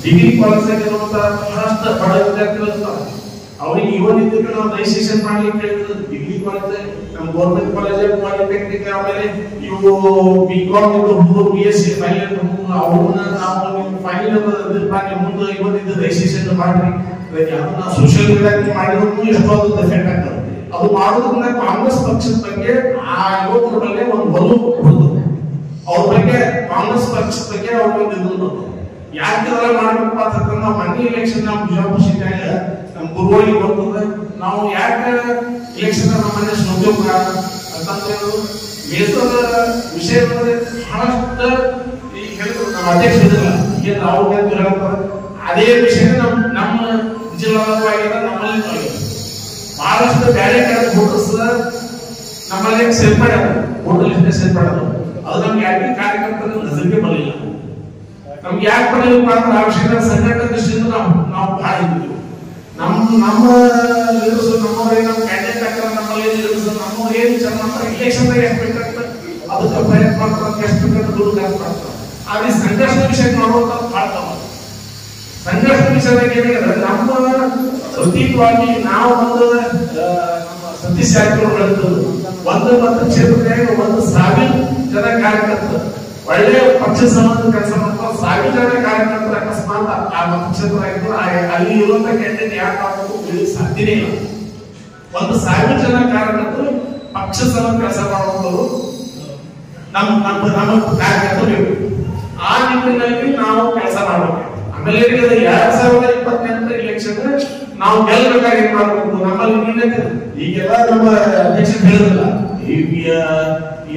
F: ಡಿಗ್ರಿ ಕಾಲೇಜ್ ಆಗಿರುವಂತ ಬಹಳಷ್ಟು ಬಡ ವಿದ್ಯಾರ್ಥಿಗಳು ಇರ್ತಾರೆ. ಅವ್ರಿಗೆ ಯುವ ನಿಧಿಗೆ ನಾವು ರಿಜಿಸ್ಟ್ರೇಷನ್ ಮಾಡ್ಲಿಕ್ಕೆ ಹೇಳಿದ್ರು. ಡಿಗ್ರಿ ಕಾಲೇಜ್, ನಮ್ಮ ಗೌರ್ಮೆಂಟ್ ಕಾಲೇಜ್, ಪಾಲಿಟೆಕ್ನಿಕ್, ಆಮೇಲೆ ಇವು ಬಿಕಾಮ್ ಹುಡುಗರು BSc ಫೈನಲ್ ಅವ್ರನ್ನ ನಾವು ಫೈನಲ್ ಮುಂದೆ ಯುವ ನಿಧಿ ರಿಜಿಸ್ಟ್ರೇಷನ್ ಮಾಡ್ರಿ. ಅದನ್ನ ಸೋಷಿಯಲ್ ಮೀಡಿಯಾಕ್ಕೆ ಮಾಡಿದ್ರು ಎಷ್ಟೊಂದು ಎಫೆಕ್ಟ್ ಆಗ್ತದೆ. ಅದು ಮಾಡೋದ್ರಿಂದ ಕಾಂಗ್ರೆಸ್ ಪಕ್ಷದ ಬಗ್ಗೆ ಆ ಯುವಕರ ಬಗ್ಗೆ ಒಂದು ಒಲವು ಬರ್ತದೆ. ಅವ್ರ ಬಗ್ಗೆ ಕಾಂಗ್ರೆಸ್ ಪಕ್ಷದ ಬಗ್ಗೆ ಅವ್ರಿಗೆ ಇದು ಯಾಕೆ ಮಾಡ್ಬೇಕು ಅಂತ ನಾವು ಮನೆ ಎಲೆಕ್ಷನ್ ನಾವು ಬಿಜಾಪುರ ಸೀಟಾಗ ನಮ್ಮ ಗುರುವಾಗಿ ಬರ್ತದೆ. ನಾವು ಯಾಕೆ ಎಲೆಕ್ಷನ್ ನಮ್ಮ ಮನೆ ಉದ್ಯೋಗ ಅಂತಂದ್ರೆ ಬೇಸರದ ವಿಷಯ ಬಹಳಷ್ಟು ಈಗ ಹೇಳಿದ್ರು ನಮ್ಮ ಅಧ್ಯಕ್ಷ ಇದ್ರಲ್ಲ ಏನ್ ರಾಹುಲ್ ಗಾಂಧಿ ಹೇಳ್ತಾರೆ ಅದೇ ವಿಷಯ ನಮ್ಮ ಜಿಲ್ಲಾವಾಗಿದೆ, ನಮ್ಮಲ್ಲಿ ಬಹಳಷ್ಟು ಬೇರೆ ಕಡೆ ವೋಟರ್ಸ್ ನಮ್ಮಲ್ಲಿ ಸೇರ್ಪಡೆ ವೋಟರ್ ಲಿಸ್ಟ್ ಸೇರ್ಪಡೆ ಅದು ನಮ್ಗೆ ಯಾಕೆ ಕಾರ್ಯಕರ್ತರ ನಜರಿಗೆ ಬರಲಿಲ್ಲ. ನಮ್ಗೆ ಯಾಕೆ ಬರಲಿಲ್ಲ ಅಂದ್ರೆ ಆ ವಿಷಯದ ಸಂಘಟನೆ ದೃಷ್ಟಿಯಿಂದ ನಾವು ಬಹಳ ಇದ್ದೀವಿ. ನಮ್ಮ ಲೀಡರ್ಸ್ ನಮ್ಮವರೇ ನಮ್ಮ ಕ್ಯಾಂಡಿಡೇಟ್ ಆಗ್ತಾರೆ, ನಮ್ಮಲ್ಲಿ ಲೀಡರ್ಸ್ ನಮ್ಮವ್ರು ಏನು ವಿಚಾರ ಮಾಡ್ತಾರೆ, ಇಲೆಕ್ಷನ್ ಎಷ್ಟು ಬೇಕಾಗ್ತದೆ ಅದಕ್ಕೆ ಪ್ರಯತ್ನ ಮಾಡ್ತಾರೆ, ಎಷ್ಟು ಬೇಕಾದ್ರೆ ದುಡ್ಡು ಖರ್ಚು ಮಾಡ್ತಾರೆ. ಆದ್ರೆ ಸಂಘರ್ಷದ ವಿಷಯ ನೋಡುವಂತ ಮಾಡ್ತಾವ. ಸಂಘರ್ಷದ ವಿಷಯದಾಗ ಏನಾಗಿದೆ, ನಮ್ಮ ಪ್ರತೀಕವಾಗಿ ನಾವು ಒಂದು ನಮ್ಮ ಸತೀಶ್ ಜಾರಕಿಹೊಳಿ ಹೇಳಿದ್ರು ಒಂದು ಕ್ಷೇತ್ರದಾಗ 1,000 ಜನ ಕಾರ್ಯಕರ್ತರು ಒಳ್ಳೆ ಪಕ್ಷ ಸಂಬಂಧ ಕೆಲಸ ಮಾಡ್ತಾರೆ. 1,000 ಜನ ಕಾರ್ಯಕರ್ತರು ಅಕಸ್ಮಾತ್ ಆ ಕ್ಷೇತ್ರ ಆಗಿದ್ರು ಅಲ್ಲಿ ಇರುವಂತ ಕ್ಯಾಂಡಿಡೇಟ್ ಯಾಕೆ ಆಗಬೇಕು ಸಾಧ್ಯನೇ ಇಲ್ಲ. 1,000 ಜನ ಕಾರ್ಯಕರ್ತರು ಪಕ್ಷ ಸಂಬಂಧ ಕೆಲಸ ಮಾಡುವಂತವರು ನಮ್ಮ ಕಾರ್ಯಕರ್ತರು. ಆ ನಿಟ್ಟಿನಲ್ಲಿ ನಾವು ಕೆಲಸ ಮಾಡಬೇಕು. ಆಮೇಲೆ 2028 ಇಲೆಕ್ಷನ್ ನಾವು ಗೆಲ್ಲಬೇಕಾಗಿ ಏನ್ ಮಾಡಬೇಕು, ನಮ್ಮಲ್ಲಿ ಈಗೆಲ್ಲ ನಮ್ಮ ಅಧ್ಯಕ್ಷ ಹೇಳಿದ್ರಲ್ಲ ಈಗ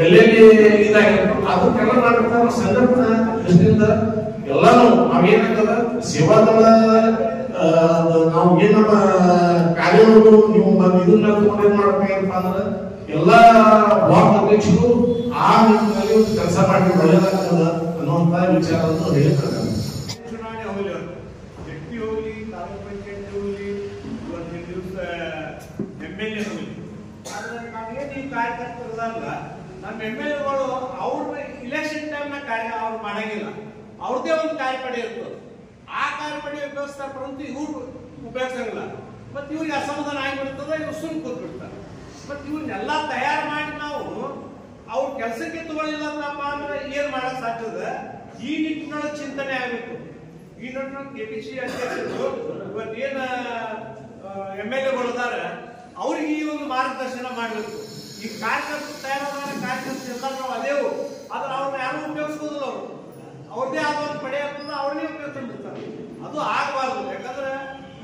F: ಎಲ್ಲೆಲ್ಲಿ ಇದಾಗಿರ್ಬೇಕು ಅದಕ್ಕೆಲ್ಲ ಮಾಡ್ಬೇಕಾದ್ರೆ ಸಂಘಟನಾ ದೃಷ್ಟಿಯಿಂದ ಎಲ್ಲಾನು ನಾವೇನಾಗ್ತದ ಸೇವಾದಳ ನಾವು ಏನ್ ನಮ್ಮ ಕಾರ್ಯಗಳು ನೀವು ಇದನ್ನ ತಗೊಂಡೇನ್ ಮಾಡ್ಬೇಕಪ್ಪ ಅಂದ್ರೆ ಎಲ್ಲಾ ಬ್ಲಾಕ್ ಅಧ್ಯಕ್ಷರು ಆ ನಿಟ್ಟಿನಲ್ಲಿ ಒಂದು ಕೆಲಸ ಮಾಡಿ ಒಳ್ಳೆಯದಾಗ್ತದ ಅನ್ನುವಂತ ವಿಚಾರವನ್ನು ಹೇಳ್ತಾರೆ.
E: ಚುನಾವಣೆ ಹೋಗಲಿ, ವ್ಯಕ್ತಿ ಹೋಗ್ಲಿ, ತಾಲೂಕು ಪಂಚಾಯತ್ ಹೋಗ್ಲಿ, ಇವತ್ತಿನ ದಿವಸ MLA ಹೋಗ್ಲಿ, ಆದ್ರೆ ನಾವೇನು ಈ ಕಾರ್ಯಕರ್ತರಲ್ಲ ನಮ್ಮ MLAಗಳು ಅವ್ರ ಇಲೆಕ್ಷನ್ ಟೈಮ್ನ ಕಾರ್ಯ ಅವ್ರು ಮಾಡಂಗಿಲ್ಲ. ಅವ್ರದೇ ಒಂದು ಕಾರ್ಯಪಡೆ ಇರ್ತದೆ, ಆ ಕಾರ್ಯಪಡೆ ಉಪಯೋಗಿಸ್ತಾರೆ, ಪರಂತು ಇವ್ರು ಉಪಯೋಗಿಸಂಗಿಲ್ಲ. ಮತ್ತೆ ಇವ್ರಿಗೆ ಅಸಮಾಧಾನ ಆಗಿಬಿಡ್ತದೆ, ಇವ್ರು ಸುಮ್ಮನೆ ಕೂತ್ಬಿಡ್ತಾರೆ. ಮತ್ತೆ ಇವ್ರನ್ನೆಲ್ಲ ತಯಾರು ಮಾಡಿ ನಾವು ಅವ್ರ ಕೆಲಸಕ್ಕೆ ತಗೊಳ್ಳಿಲ್ಲಪ್ಪ ಅಂದ್ರೆ ಏನ್ ಮಾಡಕ್ ಸಾಧ್ಯದ? ಈ ನಿಟ್ಟಿನೊಳಗೆ ಚಿಂತನೆ ಆಗಬೇಕು. ಈ ನಿಟ್ಟಿನೊಳಗೆ KPC ಅಧ್ಯಕ್ಷರು ಇವತ್ತೇನ MLAಗಳು ಅದಾರ ಅವ್ರಿಗೆ ಈ ಒಂದು ಮಾರ್ಗದರ್ಶನ ಮಾಡಬೇಕು. ಈ ಕಾರ್ಯಕರ್ತರು ತಯಾರಾದ ಕಾರ್ಯಕರ್ತರು ಎಲ್ಲ ನಾವು ಅದೇವು, ಆದ್ರೆ ಅವ್ರನ್ನ ಯಾರು ಉಪಯೋಗಿಸೋದಿಲ್ಲ. ಅವ್ರದೇ ಆದ ಒಂದು ಪಡೆ ಆಗ್ತದೆ, ಅವ್ರನ್ನೇ ಉಪಯೋಗಿಸ್ತಾರೆ. ಅದು ಆಗಬಾರ್ದು. ಯಾಕಂದ್ರೆ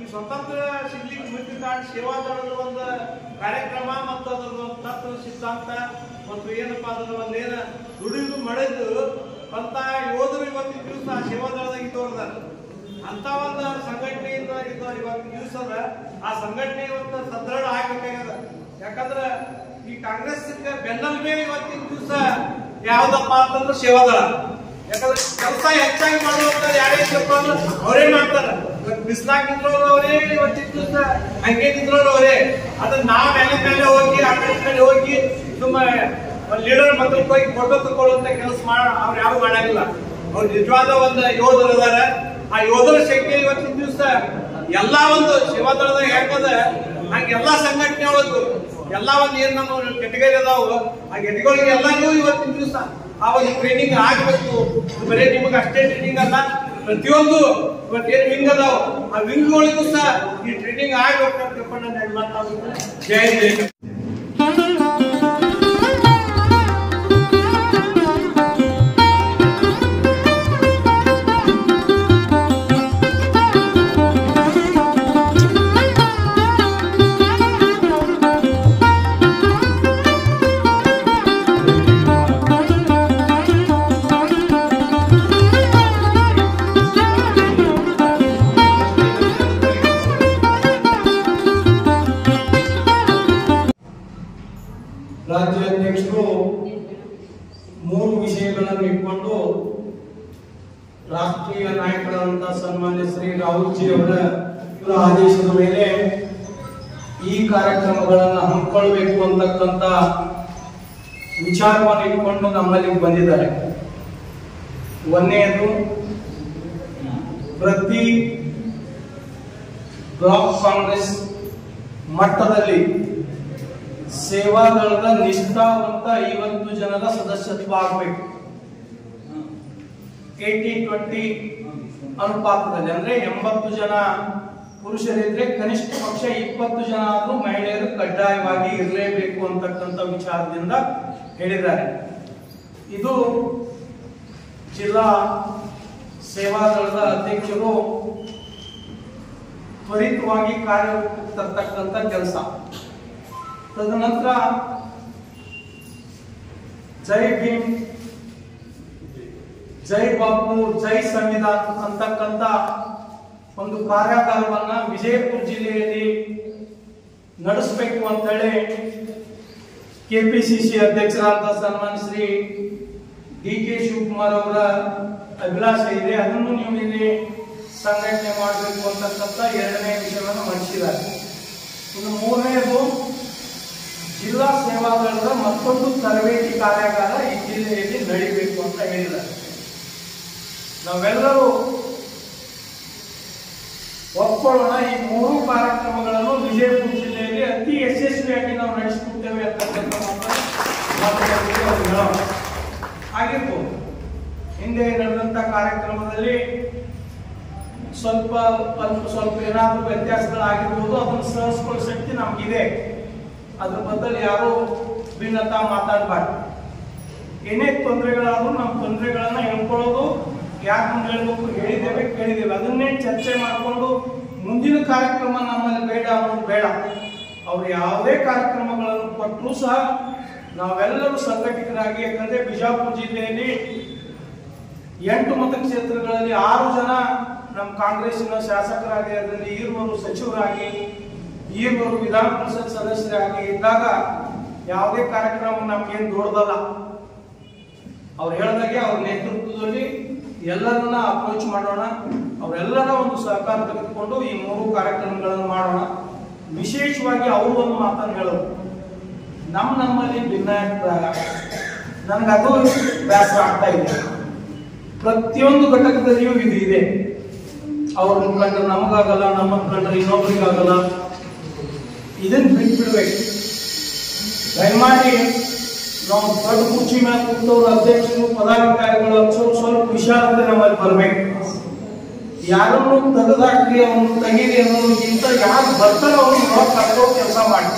E: ಈ ಸ್ವತಂತ್ರ ಸಿಗ್ಲಿಕ್ಕೆ ಮುಖ್ಯ ಸೇವಾದಳದ ಒಂದು ಕಾರ್ಯಕ್ರಮ ಮತ್ತು ಅದರ ಒಂದು ತತ್ವ ಸಿದ್ಧಾಂತ ಮತ್ತು ಏನಪ್ಪಾ ಅದರ ಒಂದೇನ ದುಡಿದು ಮಳೆದು ಅಂತ ಯೋಧರು ಇವತ್ತಿನ ದಿವಸ ಸೇವಾದಳದಾಗ ಇದ್ದವ್ರದಾರ. ಅಂತ ಒಂದು ಸಂಘಟನೆಯಿಂದ ಇವತ್ತಿನ ದಿವಸದ ಆ ಸಂಘಟನೆ ಇವತ್ತು ಸದೃಢ ಆಗ್ಬೇಕಾಗ್ಯದ. ಯಾಕಂದ್ರೆ ಈ ಕಾಂಗ್ರೆಸ್ ಬೆನ್ನಲ್ವೇ ಇವತ್ತಿನ ದಿವಸ ಯಾವ್ದಪ್ಪ ಅಂತಂದ್ರೆ ಸೇವಾದಳ. ಯಾಕಂದ್ರೆ ಕೆಲಸ ಹೆಚ್ಚಾಗಿ ಮಾಡುವಂತ ಯಾರೇ ಇದ್ದಪ್ಪ ಅಂದ್ರೆ ಅವರೇ ಮಾಡ್ತಾರ. ಬಿಸ್ಲಾಗ ನಿಂತ್ರೋರು ಅವರೇ, ಇವತ್ತಿನ ದಿವಸ ಹಂಗೆ ನಿಂತ್ರೋರು ಅವರೇ. ಅದನ್ನ ನಾವ್ ಮೇಲೆ ಹೋಗಿ ಆ ಕಡೆ ಹೋಗಿ ಸುಮ್ಮ ಲೀಡರ್ ಮಕ್ಕಳಿಗೆ ಹೋಗಿ ಫೋಟೋ ತಗೊಳ್ಳುವಂತ ಕೆಲಸ ಅವ್ರು ಯಾರು ಮಾಡಂಗಿಲ್ಲ. ಅವ್ರು ನಿಜವಾದ ಒಂದು ಯೋಧರು ಅದಾರ. ಆ ಯೋಧರ ಶಕ್ತಿ ಇವತ್ತಿನ ದಿವಸ ಎಲ್ಲಾ ಒಂದು ಸೇವಾದಳದಾಗ ಯಾಕಂದ್ರೆ ಹಂಗೆ ಎಲ್ಲಾ ಸಂಘಟನೆ ಒಳಗೂ ಎಲ್ಲಾ ಒಂದು ಏನ್ ನಮ್ಮ ಕೆಟಗರಿ ಅದಾವು, ಆ ಕೆಟಗರಿಗೆ ಎಲ್ಲಾನು ಇವತ್ತಿನ ದಿವಸ ಆ ಒಂದು ಟ್ರೈನಿಂಗ್ ಆಗ್ಬೇಕು. ಬರೀ ನಿಮಗೆ ಅಷ್ಟೇ ಟ್ರೈನಿಂಗ್ ಅಲ್ಲ, ಪ್ರತಿಯೊಂದು ಇವತ್ತೇನು ವಿಂಗ್ ಅದಾವ ಆ ವಿಂಗ್ಗಳಿಗೂ ಸಹ ಈ ಟ್ರೈನಿಂಗ್ ಆಗ್ಬೇಕು ಅಂತ ತಿಳ್ಕೊಂಡು ನಾನು ಮಾತಾಡ್ತೀನಿ. ಜೈ ಜೈ.
G: ರಾಜ್ಯಾಧ್ಯಕ್ಷರು 3 ವಿಷಯಗಳನ್ನು ಇಟ್ಕೊಂಡು ರಾಷ್ಟ್ರೀಯ ನಾಯಕರಾದಂತಹ ಸನ್ಮಾನ್ಯ ಶ್ರೀ ರಾಹುಲ್ ಜಿ ಅವರ ಆದೇಶದ ಮೇಲೆ ಈ ಕಾರ್ಯಕ್ರಮಗಳನ್ನು ಹಮ್ಮಿಕೊಳ್ಳಬೇಕು ಅಂತಕ್ಕಂಥ ವಿಚಾರವನ್ನು ಇಟ್ಕೊಂಡು ನಮ್ಮಲ್ಲಿ ಬಂದಿದ್ದಾರೆ. ಒಂದನೆಯದು, ಪ್ರತಿ ಬ್ಲಾಕ್ ಕಾಂಗ್ರೆಸ್ ಮಟ್ಟದಲ್ಲಿ ಸೇವಾದಳದ ನಿಷ್ಠಾವಂತ 50 ಜನರ ಸದಸ್ಯತ್ವ ಆಗಬೇಕು. 80-20 ಅನುಪಾತದಲ್ಲಿ, ಅಂದ್ರೆ 80 ಜನ ಪುರುಷರಿದ್ರೆ ಕನಿಷ್ಠ ಪಕ್ಷ 20 ಜನ ಆದ್ರೂ ಮಹಿಳೆಯರು ಕಡ್ಡಾಯವಾಗಿ ಇರಲೇಬೇಕು ಅಂತಕ್ಕಂಥ ವಿಚಾರದಿಂದ ಹೇಳಿದ್ದಾರೆ. ಇದು ಜಿಲ್ಲಾ ಸೇವಾದಳದ ಅಧ್ಯಕ್ಷರು ತ್ವರಿತವಾಗಿ ಕಾರ್ಯರೂಪಕ್ಕೆ ತರ್ತಕ್ಕಂಥ ಕೆಲಸ. ತದನಂತರ ಜೈ ಭೀಮ್, ಜೈ ಬಾಪು, ಜೈ ಸಂವಿಧಾನ ಅಂತಕ್ಕಂಥ ಒಂದು ಕಾರ್ಯಾಗಾರವನ್ನ ವಿಜಯಪುರ ಜಿಲ್ಲೆಯಲ್ಲಿ ನಡೆಸಬೇಕು ಅಂತ ಹೇಳಿ ಕೆಪಿಸಿಸಿ ಅಧ್ಯಕ್ಷರಾದ ಸನ್ಮಾನ್ಯ ಶ್ರೀ ಡಿ.ಕೆ. ಶಿವಕುಮಾರ್ ಅವರ ಅಭಿಲಾಷೆ ಇದೆ. ಅದನ್ನು ನೀವು ಇಲ್ಲಿ ಸಂಘಟನೆ ಮಾಡಬೇಕು ಅಂತಕ್ಕಂಥ 2ನೇ ವಿಷಯವನ್ನು ಮಂಡಿಸಿದ್ದಾರೆ. ಇನ್ನು 3ನೇದು, ಜಿಲ್ಲಾ ಸೇವಾದಳದ ಮತ್ತೊಂದು ತರಬೇತಿ ಕಾರ್ಯಾಗಾರ ಈ ಜಿಲ್ಲೆಯಲ್ಲಿ ನಡೀಬೇಕು ಅಂತ ಹೇಳಿದ್ದಾರೆ. ನಾವೆಲ್ಲರೂ ಒಪ್ಕೊಳ್ಳೋಣ, ಈ 3 ಕಾರ್ಯಕ್ರಮಗಳನ್ನು ವಿಜಯಪುರ ಜಿಲ್ಲೆಯಲ್ಲಿ ಅತಿ ಯಶಸ್ವಿಯಾಗಿ ನಾವು ನಡೆಸಿಕೊಡ್ತೇವೆ ಅಂತಕ್ಕಂಥ ಆಗಿರ್ಬೋದು. ಹಿಂದೆ ನಡೆದಂತ ಕಾರ್ಯಕ್ರಮದಲ್ಲಿ ಸ್ವಲ್ಪ ಏನಾದ್ರೂ ವ್ಯತ್ಯಾಸಗಳಾಗಿರ್ಬೋದು, ಅದನ್ನು ಸಹಿಸಿಕೊಳ್ಳೋ ಶಕ್ತಿ ನಮಗಿದೆ. ಅದ್ರ ಬದಲು ಯಾರು ಭಿನ್ನತಾ ಮಾತಾಡಬಾರ್ದು. ಏನೇ ತೊಂದರೆಗಳಾದ್ರೂ ನಮ್ಮ ತೊಂದರೆಗಳನ್ನ ಹೇಳ್ಕೊಳ್ಳೋದು, ಯಾಕೆ ಹೇಳ್ಬೇಕು, ಕೇಳಿದ್ದೇವೆ, ಅದನ್ನೇ ಚರ್ಚೆ ಮಾಡಿಕೊಂಡು ಮುಂದಿನ ಕಾರ್ಯಕ್ರಮ ನಮ್ಮಲ್ಲಿ ಬೇಡ ಅನ್ನೋದು ಬೇಡ. ಅವ್ರು ಯಾವುದೇ ಕಾರ್ಯಕ್ರಮಗಳನ್ನು ಕೊಟ್ಟರೂ ಸಹ ನಾವೆಲ್ಲರೂ ಸಂಘಟಿತರಾಗಿ, ಯಾಕಂದ್ರೆ ಬಿಜಾಪುರ ಜಿಲ್ಲೆಯಲ್ಲಿ 8 ಮತಕ್ಷೇತ್ರಗಳಲ್ಲಿ 6 ಜನ ನಮ್ಮ ಕಾಂಗ್ರೆಸ್ಸಿನ ಶಾಸಕರಾಗಿ, ಅದರಲ್ಲಿ ಈರ್ವರು ಸಚಿವರಾಗಿ, ಈರ್ವರು ವಿಧಾನ ಪರಿಷತ್ ಸದಸ್ಯರಾಗಿ ಇದ್ದಾಗ ಯಾವುದೇ ಕಾರ್ಯಕ್ರಮ ನಮ್ಗೇನು ದೊಡ್ಡದಲ್ಲ. ಅವ್ರು ಹೇಳಿದಾಗೆ ಅವ್ರ ನೇತೃತ್ವದಲ್ಲಿ ಎಲ್ಲರನ್ನ ಅಪ್ರೋಚ್ ಮಾಡೋಣ, ಅವರೆಲ್ಲರ ಒಂದು ಸಹಕಾರ ತೆಗೆದುಕೊಂಡು ಈ 3 ಕಾರ್ಯಕ್ರಮಗಳನ್ನು ಮಾಡೋಣ. ವಿಶೇಷವಾಗಿ ಅವರು ಒಂದು ಮಾತನ್ನು ಹೇಳೋದು, ನಮ್ಮಲ್ಲಿ ಭಿನ್ನಾಭಿಪ್ರಾಯ, ನನಗದು ಬೇಸರ ಆಗ್ತಾ ಇದೆ. ಪ್ರತಿಯೊಂದು ಘಟಕದಲ್ಲಿಯೂ ಇದು ಇದೆ. ಅವ್ರನ್ನ ಕಂಡ್ರೆ ನಮಗಾಗಲ್ಲ, ನಮ್ಮನ್ನ ಕಂಡ್ರೆ ಇನ್ನೊಬ್ರಿಗಾಗಲ್ಲ. ಇದನ್ನ ಬಿಟ್ಬಿಡ್ಬೇಕು. ದಯಮಾಡಿ ನಾವು ದೊಡ್ಡ ಕುರ್ಚಿ ಮೇಲೆ ಕೂತವ್ರು, ಅಧ್ಯಕ್ಷರು, ಪದಾಧಿಕಾರಿಗಳು ಸ್ವಲ್ಪ ವಿಶಾಲತೆ ನಮ್ಮಲ್ಲಿ ಬರ್ಬೇಕು. ಯಾರನ್ನು ತೆಗೆದಾಕ್ರಿ, ಅವನು ತೆಗೀರಿ ಅನ್ನೋದಕ್ಕಿಂತ ಯಾರು ಬರ್ತಾರೋ ಅವ್ರನ್ನ ಕರ್ಕೋ ಕೆಲಸ ಮಾಡಿ.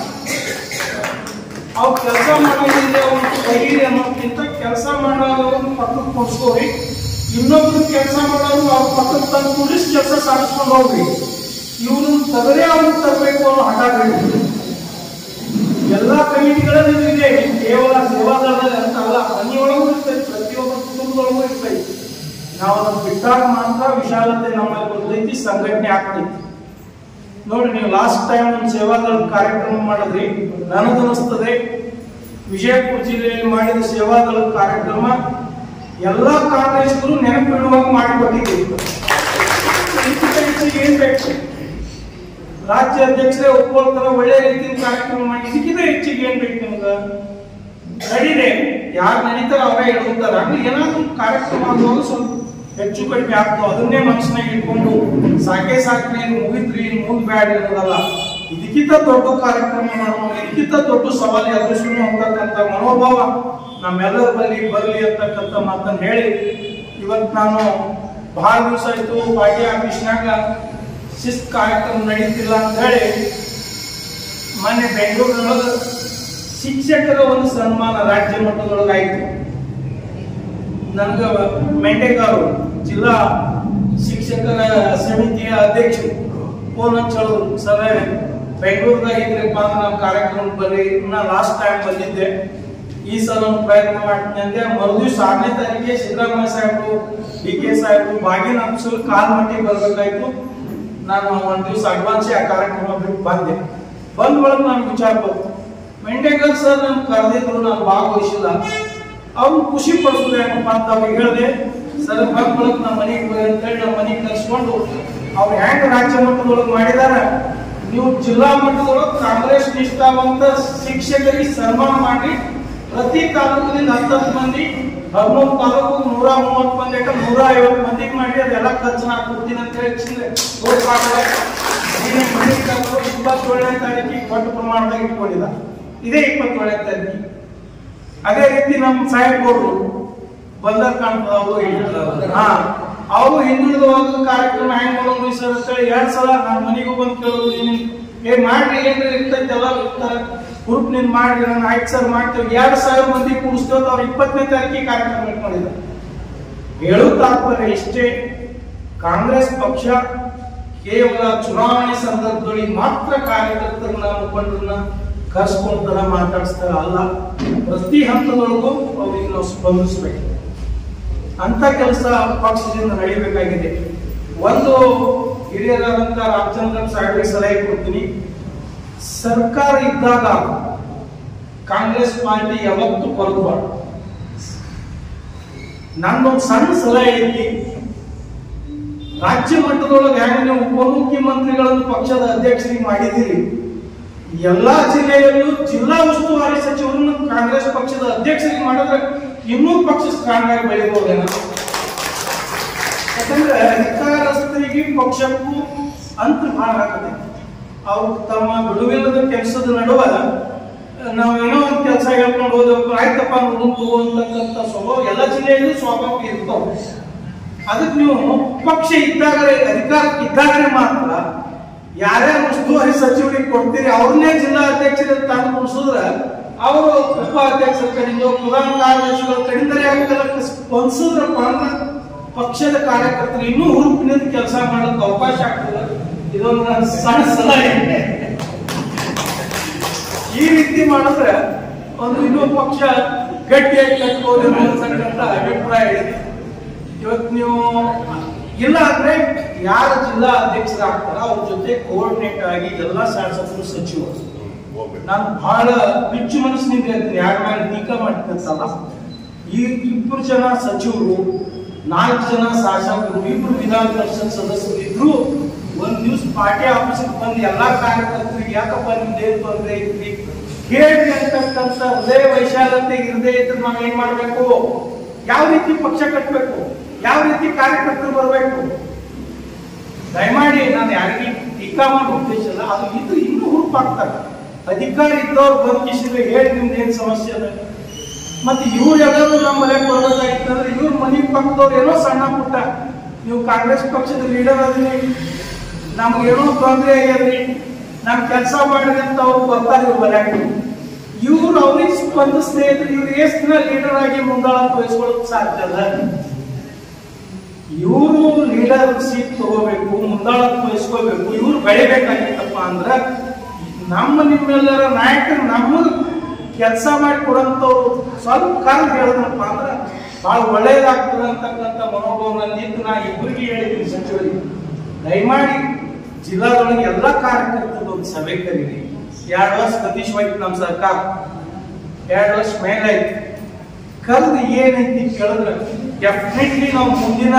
G: ಅವ್ರು ಕೆಲಸ ಮಾಡೋದ್ರಿಂದ ಅವ್ನು ತೆಗೀರಿ ಅನ್ನೋದಕ್ಕಿಂತ ಕೆಲಸ ಮಾಡೋದವ್ರನ್ನ ಪಕ್ಕಕ್ಕೆ ಕೊಡ್ಸ್ಕೋರಿ. ಇನ್ನೊಬ್ರು ಕೆಲಸ ಮಾಡೋರು ಅವ್ರ ಪಕ್ಕಕ್ಕೆ ತಂದು ಕೂಡಿಸಿ ಕೆಲಸ ಸಾಧಿಸ್ಕೊಂಡು ಹೋಗ್ರಿ. ಇವ್ರನ್ನ ತಗರೇ ಅವ್ರನ್ನ ತರಬೇಕು ಅನ್ನೋ ಹಠ ಬೇಡ. ಎಲ್ಲಾ ಕಮಿಟಿಗಳಲ್ಲಿ ಇದೆ, ಕೇವಲ ಸೇವಾದಳದಲ್ಲಿ ಅಂತ ಅಲ್ಲ, ಮನೆಯೊಳಗೂ ಇರ್ತೈತಿ, ಪ್ರತಿಯೊಬ್ಬ ಕುಟುಂಬದೊಳಗೂ ಇರ್ತೈತಿ. ನಾವು ಅದನ್ನು ಬಿಟ್ಟಾಗ ಮಾತ್ರ ವಿಶಾಲತೆ ನಮ್ಮಲ್ಲಿ ಬರ್ತೈತಿ, ಸಂಘಟನೆ ಆಗ್ತೈತಿ. ನೋಡಿ, ನೀವು ಲಾಸ್ಟ್ ಟೈಮ್ ಒಂದು ಸೇವಾದಳ ಕಾರ್ಯಕ್ರಮ ಮಾಡಿದ್ರಿ, ನನಗನ್ನಿಸ್ತದೆ ವಿಜಯಪುರ ಜಿಲ್ಲೆಯಲ್ಲಿ ಮಾಡಿದ ಸೇವಾದಳ ಕಾರ್ಯಕ್ರಮ ಎಲ್ಲಾ ಕಾಂಗ್ರೆಸ್ಗಳು ನೆನಪಿಡುವಾಗ ಮಾಡಿಕೊಟ್ಟಿದ್ದೀವಿ. ಹೆಚ್ಚಿಗೆ ಏನ್ ಬೇಕು? ರಾಜ್ಯ ಅಧ್ಯಕ್ಷರೇ ಒಪ್ಕೊಳ್ತಾರೆ, ಒಳ್ಳೆ ರೀತಿಯ ಕಾರ್ಯಕ್ರಮ ಮಾಡಿ, ಇದಕ್ಕಿಂತ ಹೆಚ್ಚಿಗೆ ಏನ್ ಬೇಕು ನಿಮ್ಗೆ? ನಡೀದೆ, ಯಾರು ನಡೀತಾರ ಅವರೇ ಹೇಳ್ತಾರ. ಹಂಗೆ ಏನಾದ್ರು ಕಾರ್ಯಕ್ರಮ ಆಗುವಾಗ ಸ್ವಲ್ಪ ಹೆಚ್ಚು ಕಡಿಮೆ ಆಗ್ತಾವ. ಅದನ್ನೇ ಮನಸ್ಸಿನಾಗ ಇಟ್ಕೊಂಡು ಸಾಕ್ರಿ ಮುಗಿದ್ರಿ ಮುಂದ್ ಬ್ಯಾಡ ಇರೋದಲ್ಲ. ಇದಕ್ಕಿಂತ ದೊಡ್ಡ ಕಾರ್ಯಕ್ರಮ ಮಾಡೋಣ, ಇದಕ್ಕಿಂತ ದೊಡ್ಡ ಸವಾಲು ಎದುರಿಸೋಣ ಅಂತಕ್ಕಂಥ ಮನೋಭಾವ ನಮ್ಮೆಲ್ಲರ ಬಳಿ ಬರಲಿ ಅಂತಕ್ಕಂಥ ಮಾತನ್ನು ಹೇಳಿ, ಇವತ್ತು ನಾನು ಬಹಳ ದಿವಸ ಆಯ್ತು ಪಾರ್ಟಿ ಆಫೀಸ್ನಾಗ ಶಿಸ್ತು ಕಾರ್ಯಕ್ರಮ ನಡೀತಿಲ್ಲ ಅಂತ ಹೇಳಿ ಮೊನ್ನೆ ಬೆಂಗಳೂರಿನೊಳಗೆ ಶಿಕ್ಷಕರ ಒಂದು ಸನ್ಮಾನ ರಾಜ್ಯ ಮಟ್ಟದೊಳಗೆ ಆಯ್ತು. ನನ್ಗ ಮೆಂಟೆಗಾರು ಜಿಲ್ಲಾ ಶಿಕ್ಷಕರ ಸಮಿತಿಯ ಅಧ್ಯಕ್ಷರು ಫೋನ್ ಹಚ್ಚಳು, ಸರ್ ಬೆಂಗಳೂರಿನಾಗ ಇದ್ರಪ್ಪ ಅಂದ್ರೆ ನಮ್ಮ ಕಾರ್ಯಕ್ರಮ ಬರ್ರಿ. ನಾ ಲಾಸ್ಟ್ ಟೈಮ್ ಬಂದಿದ್ದೆ, ಈ ಸಲ ಪ್ರಯತ್ನ ಮಾಡ್ತೀನಿ ಅಂದೆ. ಮರುದಿವ್ಸ 6ನೇ ತಾರೀಕಿಗೆ ಸಿದ್ದರಾಮಯ್ಯ ಸಾಹೇಬರು, DK ಸಾಹೇಬರು ಬಾಗಿನ ಅಂಶಗಳು ಕಾಲ್ ಮಟ್ಟಿಗೆ ಬರ್ಬೇಕಾಯ್ತು. ನಾನು ಒಂದ್ ದಿವಸ ಅಡ್ವಾನ್ಸ್ ಆ ಕಾರ್ಯಕ್ರಮ ಬಿಟ್ಟು ಬಂದೆ. ಬಂದ ಒಳಗೆ ನಾನು ವಿಚಾರ ಬಂತು, ಮೆಂಟೆಗರ್ ಸರ್ ನನ್ ಕರೆದಿದ್ರು, ನಾನು ಭಾಗವಹಿಸಿಲ್ಲ. ಅವ್ರು ಖುಷಿ ಪಡಿಸೋದು ಏನಪ್ಪ ಅಂತ ಅವ್ರಿಗೆ ಹೇಳಿದೆ, ಸರ್ ಬಂದ ಒಳಗೆ ನಮ್ಮ ಮನೆಗೆ ಬರ ಅಂತೇಳಿ ನಮ್ಮ ಮನೆಗೆ ಕರ್ಸ್ಕೊಂಡು ಅವ್ರು ಹೆಂಗ್ ರಾಜ್ಯ ಮಟ್ಟದೊಳಗೆ ಮಾಡಿದಾರ, ನೀವು ಜಿಲ್ಲಾ ಮಟ್ಟದೊಳಗೆ ಕಾಂಗ್ರೆಸ್ ನಿಷ್ಠಾವಂತ ಶಿಕ್ಷಕರಿಗೆ ಸನ್ಮಾನ ಮಾಡಿ ಪ್ರತಿ ತಾಲೂಕಿನಿಂದ 10 ಮಂದಿ, 13 ತಾಲೂಕು 130 ಮಂದಿ 150 ಮಂದಿಗೆ ಮಾಡಿ ಅದೆಲ್ಲ ಖರ್ಚು ನಾ ಕೊಡ್ತೀನಿ ಅಂತ ಹೇಳಿ 27ನೇ ತಾರೀಕಿಗೆ ದೊಡ್ಡ ಪ್ರಮಾಣದಾಗ ಇಟ್ಕೊಂಡಿದ್ದ. ಇದೇ 27ನೇ ತಾರೀಕಿಗೆ. ಅದೇ ರೀತಿ ನಮ್ಮ ಸಾಹೇಬ್ರು ಬಂದರ್ ಕಾಣ್ತದ, ಅವರು ಹಿಂದುಳಿದ ಕಾರ್ಯಕ್ರಮ ಹೆಂಗ್ ಮಾಡೋದು ಸರ್ ಅಂತ ಹೇಳಿ 2 ಸಲ ನನ್ನ ಮನೆಗೂ ಬಂದು ಕೇಳೋದು, ಮಾಡ್ರಿ ಏನ್ರಿ ಇರ್ತೈತೆ ಎಲ್ಲ ಇರ್ತಾರೆ ಗ್ರೂಪ್ ನಿಂದ ಮಾಡ್ರಿ, ನಾನು ಆಯ್ತು ಸರ್ ಮಾಡ್ತೇವೆ. 2000 ಮಂದಿ ಕೂಡಿಸ್ತೇವೆ. ಅವ್ರು 20ನೇ ತಾರೀಕಿಗೆ ಕಾರ್ಯಕ್ರಮ ಇಟ್ಕೊಂಡಿದ್ದಾರೆ. ಹೇಳೋ ತಾತ್ಪರ್ಯ ಇಷ್ಟೇ, ಕಾಂಗ್ರೆಸ್ ಪಕ್ಷ ಕೇವಲ ಚುನಾವಣೆ ಸಂದರ್ಭದೊಳಗೆ ಮಾತ್ರ ಕಾರ್ಯಕರ್ತರನ್ನ ಮುಖಂಡರನ್ನ ಕರ್ಸ್ಕೊಂತಾರ ಮಾತಾಡಿಸ್ತಾರ ಅಲ್ಲ, ಪ್ರತಿ ಹಂತದೊಳಗೂ ಅವ್ರಿಗೆ ನಾವು ಸ್ಪಂದಿಸ್ಬೇಕು. ಅಂತ ಕೆಲಸ ಪಕ್ಷದಿಂದ ನಡೀಬೇಕಾಗಿದೆ. ಒಂದು ಹಿರಿಯರಾದಂತ ರಾಮಚಂದ್ರನ್ ಸಾಹೇಬ್ರಿಗೆ ಸಲಹೆ ಕೊಡ್ತೀನಿ, ಸರ್ಕಾರ ಇದ್ದಾಗ ಕಾಂಗ್ರೆಸ್ ಪಾರ್ಟಿ ಯಾವತ್ತೂ ಕೊರಗಬಾರ್ದು. ನನ್ನೊಂದು ಸಣ್ಣ ಸಲಹೆ ಐತಿ, ರಾಜ್ಯ ಮಟ್ಟದೊಳಗೆ ಹೆಂಗ ನೀವು ಉಪಮುಖ್ಯಮಂತ್ರಿಗಳನ್ನು ಪಕ್ಷದ ಅಧ್ಯಕ್ಷರಿಗೆ ಮಾಡಿದ್ದೀರಿ, ಎಲ್ಲಾ ಜಿಲ್ಲೆಯಲ್ಲೂ ಜಿಲ್ಲಾ ಉಸ್ತುವಾರಿ ಸಚಿವರನ್ನು ಕಾಂಗ್ರೆಸ್ ಪಕ್ಷದ ಅಧ್ಯಕ್ಷರಿಗೆ ಮಾಡಿದ್ರೆ ಇನ್ನೂ ಪಕ್ಷ ಸ್ಟ್ರಾಂಗ್ ಆಗಿ ಬೆಳಿಬಹುದೇನ? ಯಾಕಂದ್ರೆ ಅಧಿಕಾರಸ್ಥರಿಗೆ ಪಕ್ಷಕ್ಕೂ ಅಂತ ಭಾಳ ಆಗ್ತದೆ. ಅವ್ರು ತಮ್ಮ ಬಿಡುವಿಲ್ಲದ ಕೆಲಸದ ನಡುವ ನಾವೇನೋ ಒಂದು ಕೆಲಸ ಹೇಳ್ಕೊಂಡು ಹೋದವ್ರು ಆಯ್ತಪ್ಪ ಅಂತಕ್ಕಂಥ ಸ್ವಭಾವ ಎಲ್ಲ ಜಿಲ್ಲೆಯಲ್ಲೂ ಸ್ವಾಭಾವಿಕ ಇರ್ತಾವೆ. ಅದಕ್ಕೆ ನೀವು ಪಕ್ಷ ಇದ್ದಾಗ ಅಧಿಕಾರಕ್ಕೆ ಇದ್ದಾಗ ಮಾತ್ರ ಯಾರ್ಯಾರು ಉಸ್ತುವಾರಿ ಸಚಿವರಿಗೆ ಕೊಡ್ತೀರಿ ಅವ್ರನ್ನೇ ಜಿಲ್ಲಾ ಅಧ್ಯಕ್ಷರ ತಂದು ಕೊಡಿಸಿದ್ರೆ ಅವರು ಉಪಾಧ್ಯಕ್ಷರ ಕಡೆಯಿಂದ ಪ್ರಧಾನ ಕಾರ್ಯದರ್ಶಿಗಳ ಕಡೆಯಿಂದಲೇ ಸ್ಪಂದಿಸಿದ್ರಪ್ಪ ಅಂದ್ರೆ ಪಕ್ಷದ ಕಾರ್ಯಕರ್ತರು ಇನ್ನೂ ಹುರುಪಿನಿಂದ ಕೆಲಸ ಮಾಡೋಕೆ ಅವಕಾಶ ಆಗ್ತದೆ. ಇದೊಂದು ನನ್ನ ಸಣ್ಣ ಸಲಹೆ. ಈ ರೀತಿ ಮಾಡಿದ್ರೆ ಒಂದು ಇನ್ನೂ ಪಕ್ಷ ಗಟ್ಟಿಯಾಗಿ ಕಟ್ಬೋದು ಅಂತಕ್ಕಂಥ ಅಭಿಪ್ರಾಯ ಇದೆ. ಇವತ್ತು ನೀವು ಇಲ್ಲ ಅಂದ್ರೆ ಯಾರ ಜಿಲ್ಲಾ ಅಧ್ಯಕ್ಷರಾಗ್ತಾರ ಅವ್ರ ಜೊತೆ ಕೋಆರ್ಡಿನೇಟ್ ಆಗಿ ಎಲ್ಲಾ ಶಾಸಕರು ಸಚಿವರು, ನಾನು ಬಹಳ ಬಿಚ್ಚು ಮನಸ್ಸಿನಿಂದ ಹೇಳ್ತೀನಿ, ಯಾರ ಮೇಲೆ ಟೀಕಾ ಮಾಡ್ತಂತಲ್ಲ. ಈ 2 ಜನ ಸಚಿವರು, 4 ಜನ ಶಾಸಕರು, 2 ವಿಧಾನ ಪರಿಷತ್ ಸದಸ್ಯರು ಇದ್ರು ಒಂದ್ ದಿವ್ಸ ಪಾರ್ಟಿ ಆಫೀಸಿಗೆ ಬಂದು ಎಲ್ಲಾ ಕಾರ್ಯಕರ್ತರಿಗೆ ಯಾಕಪ್ಪ ನಿಮ್ದೇನು ತೊಂದರೆ ಐತ್ರಿ ಕೇಳಿ ಅಂತಕ್ಕಂಥ ಹೃದಯ ವೈಶಾಲತೆ ಇರದೇ ಇದ್ರೆ ನಾವ್ ಏನ್ ಮಾಡ್ಬೇಕು, ಯಾವ ರೀತಿ ಪಕ್ಷ ಕಟ್ಟಬೇಕು, ಯಾವ ರೀತಿ ಕಾರ್ಯಕರ್ತರು ಬರಬೇಕು. ದಯಮಾಡಿ ನಾನು ಯಾರಿಗೆ ಟೀಕಾ ಮಾಡೋ ಉದ್ದೇಶ ಇಲ್ಲ, ಅದು ಇದ್ದು ಇನ್ನೂ ಹುರುಪಾಗ್ತಾರೆ. ಅಧಿಕಾರ ಇದ್ದವ್ರು ಬಂದಿಸಿದ್ರೆ ಹೇಳಿ ನಿಮ್ದು ಏನ್ ಸಮಸ್ಯೆ ಅದ. ಮತ್ತೆ ಇವ್ರೆಲ್ಲರೂ ನಮ್ಮ ಮನೆಗೆ ಬರ್ಬೇಕಾಗಿತ್ತಂದ್ರೆ ಇವ್ರ ಮನೆ ಪಕ್ಕದವ್ರು ಏನೋ ಸಣ್ಣ ಪುಟ್ಟ, ನೀವು ಕಾಂಗ್ರೆಸ್ ಪಕ್ಷದ ಲೀಡರ್ ಅದ್ರಿ, ನಮ್ಗೇನೋ ತೊಂದರೆ ಆಗ್ಯದ್ರಿ, ನಮ್ ಕೆಲಸ ಮಾಡಿದ್ರೆ ಅಂತ ಅವ್ರು ಬರ್ತಾರೆ ಇವ್ರು ಮನ್ಯಾಗ. ಇವ್ರು ಅವ್ರಿಗೆ ಸ್ಪಂದಿಸದೇ ಇದ್ರೆ ಇವ್ರು ಎಷ್ಟು ದಿನ ಲೀಡರ್ ಆಗಿ ಮುಂದಾಳತ್ವ ವಹಿಸ್ಕೊಳ್ಳೋಕೆ ಸಾಧ್ಯ ಅಲ್ಲ. ಇವರು ಲೀಡರ್ ಸೀಟ್ ತಗೋಬೇಕು, ಮುಂದಾಳತ್ವ ವಹಿಸ್ಕೋಬೇಕು, ಇವ್ರು ಬೆಳಿಬೇಕಾಗಿತ್ತಪ್ಪ ಅಂದ್ರ ನಿಮ್ಮೆಲ್ಲರ ನಾಯಕರು ನಮಗ್ ಕೆಲಸ ಮಾಡಿ ಕೊಡಂತವ್ರು ಸ್ವಲ್ಪ ಕಾಲ ಹೇಳಿದ್ರಪ್ಪ ಅಂದ್ರ ಬಹಳ ಒಳ್ಳೇದಾಗ್ತದೆ ಅಂತಕ್ಕಂಥ ಮನೋಭಾವ ನಂದಿದ್ದು ನಾ ಇಬ್ಬರಿಗೆ ಹೇಳಿದ್ದೀನಿ ಸಚಿವರಿಗೆ. ದಯಮಾಡಿ ಜಿಲ್ಲಾದೊಳಗೆ ಎಲ್ಲ ಕಾರ್ಯಕರ್ತರು ಒಂದು ಸಭೆ ಕರೀರಿ. 2 ವರ್ಷ ಗತಿಷ್ಠವಾಯ್ತು ನಮ್ಮ ಸರ್ಕಾರ. 2 ವರ್ಷ ಮೇಲಾಯ್ತು. ಕಲ್ದು ಏನೈತಿ ಕೇಳಿದ್ರೆ ಡೆಫಿನೆಟ್ಲಿ ನಾವು ಮುಂದಿನ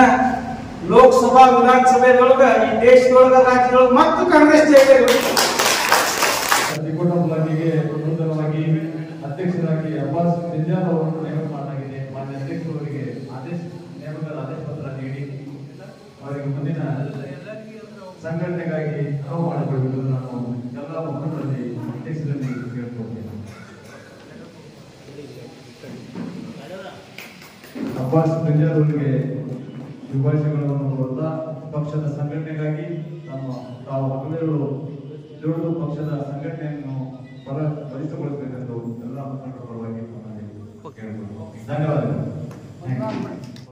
G: ಲೋಕಸಭಾ ವಿಧಾನಸಭೆದೊಳಗ ಈ ದೇಶದೊಳಗ ರಾಜ್ಯದೊಳಗ ಮತ್ತು ಕಾಂಗ್ರೆಸ್ ಜೈಲಿಗೆ
H: ತಿಕೋಟಂಬಲಾಗಿಗೆ ನೂತನವಾಗಿ ಅಧ್ಯಕ್ಷರಾಗಿ ಅಬ್ಬಾಸ್ ನಿಜಾನ್ ಅವರನ್ನು ನೇಮಕ ಮಾಡಲಾಗಿದೆ. ಮಾನ್ಯ ಅಧ್ಯಕ್ಷರವರಿಗೆ ನೇಮಕದ ಆದೇಶ ಪತ್ರ ನೀಡಿ ಅವರಿಗೆ ಮುಂದಿನ ಸಂಘಟನೆಗಾಗಿ ಅನುವು ಮಾಡಿಕೊಡಬೇಕು ನಾನು ಎಲ್ಲ ಮುಖಂಡರಲ್ಲಿ ಅಧ್ಯಕ್ಷರಲ್ಲಿ ಕೇಳ್ಕೊಳ್ತೇನೆ. ಅಬ್ಬಾಸ್ ನಿಜಾನ್ ಅವರಿಗೆ ಶುಭಾಶಯಗಳನ್ನು ಕೋರುತ್ತಾ ಪಕ್ಷದ ಸಂಘಟನೆಗಾಗಿ ತಾವು ಹಗಲಿರುಳು ದುಡಿದು ಪಕ್ಷದ ಸಂಘಟನೆಯನ್ನು ಬಲಿಷ್ಠಗೊಳಿಸಬೇಕೆಂದು ಎಲ್ಲ ಮುಖಂಡರ ಪರವಾಗಿ ಕೇಳಿಕೊಳ್ಳುತ್ತೇನೆ. ಧನ್ಯವಾದಗಳು.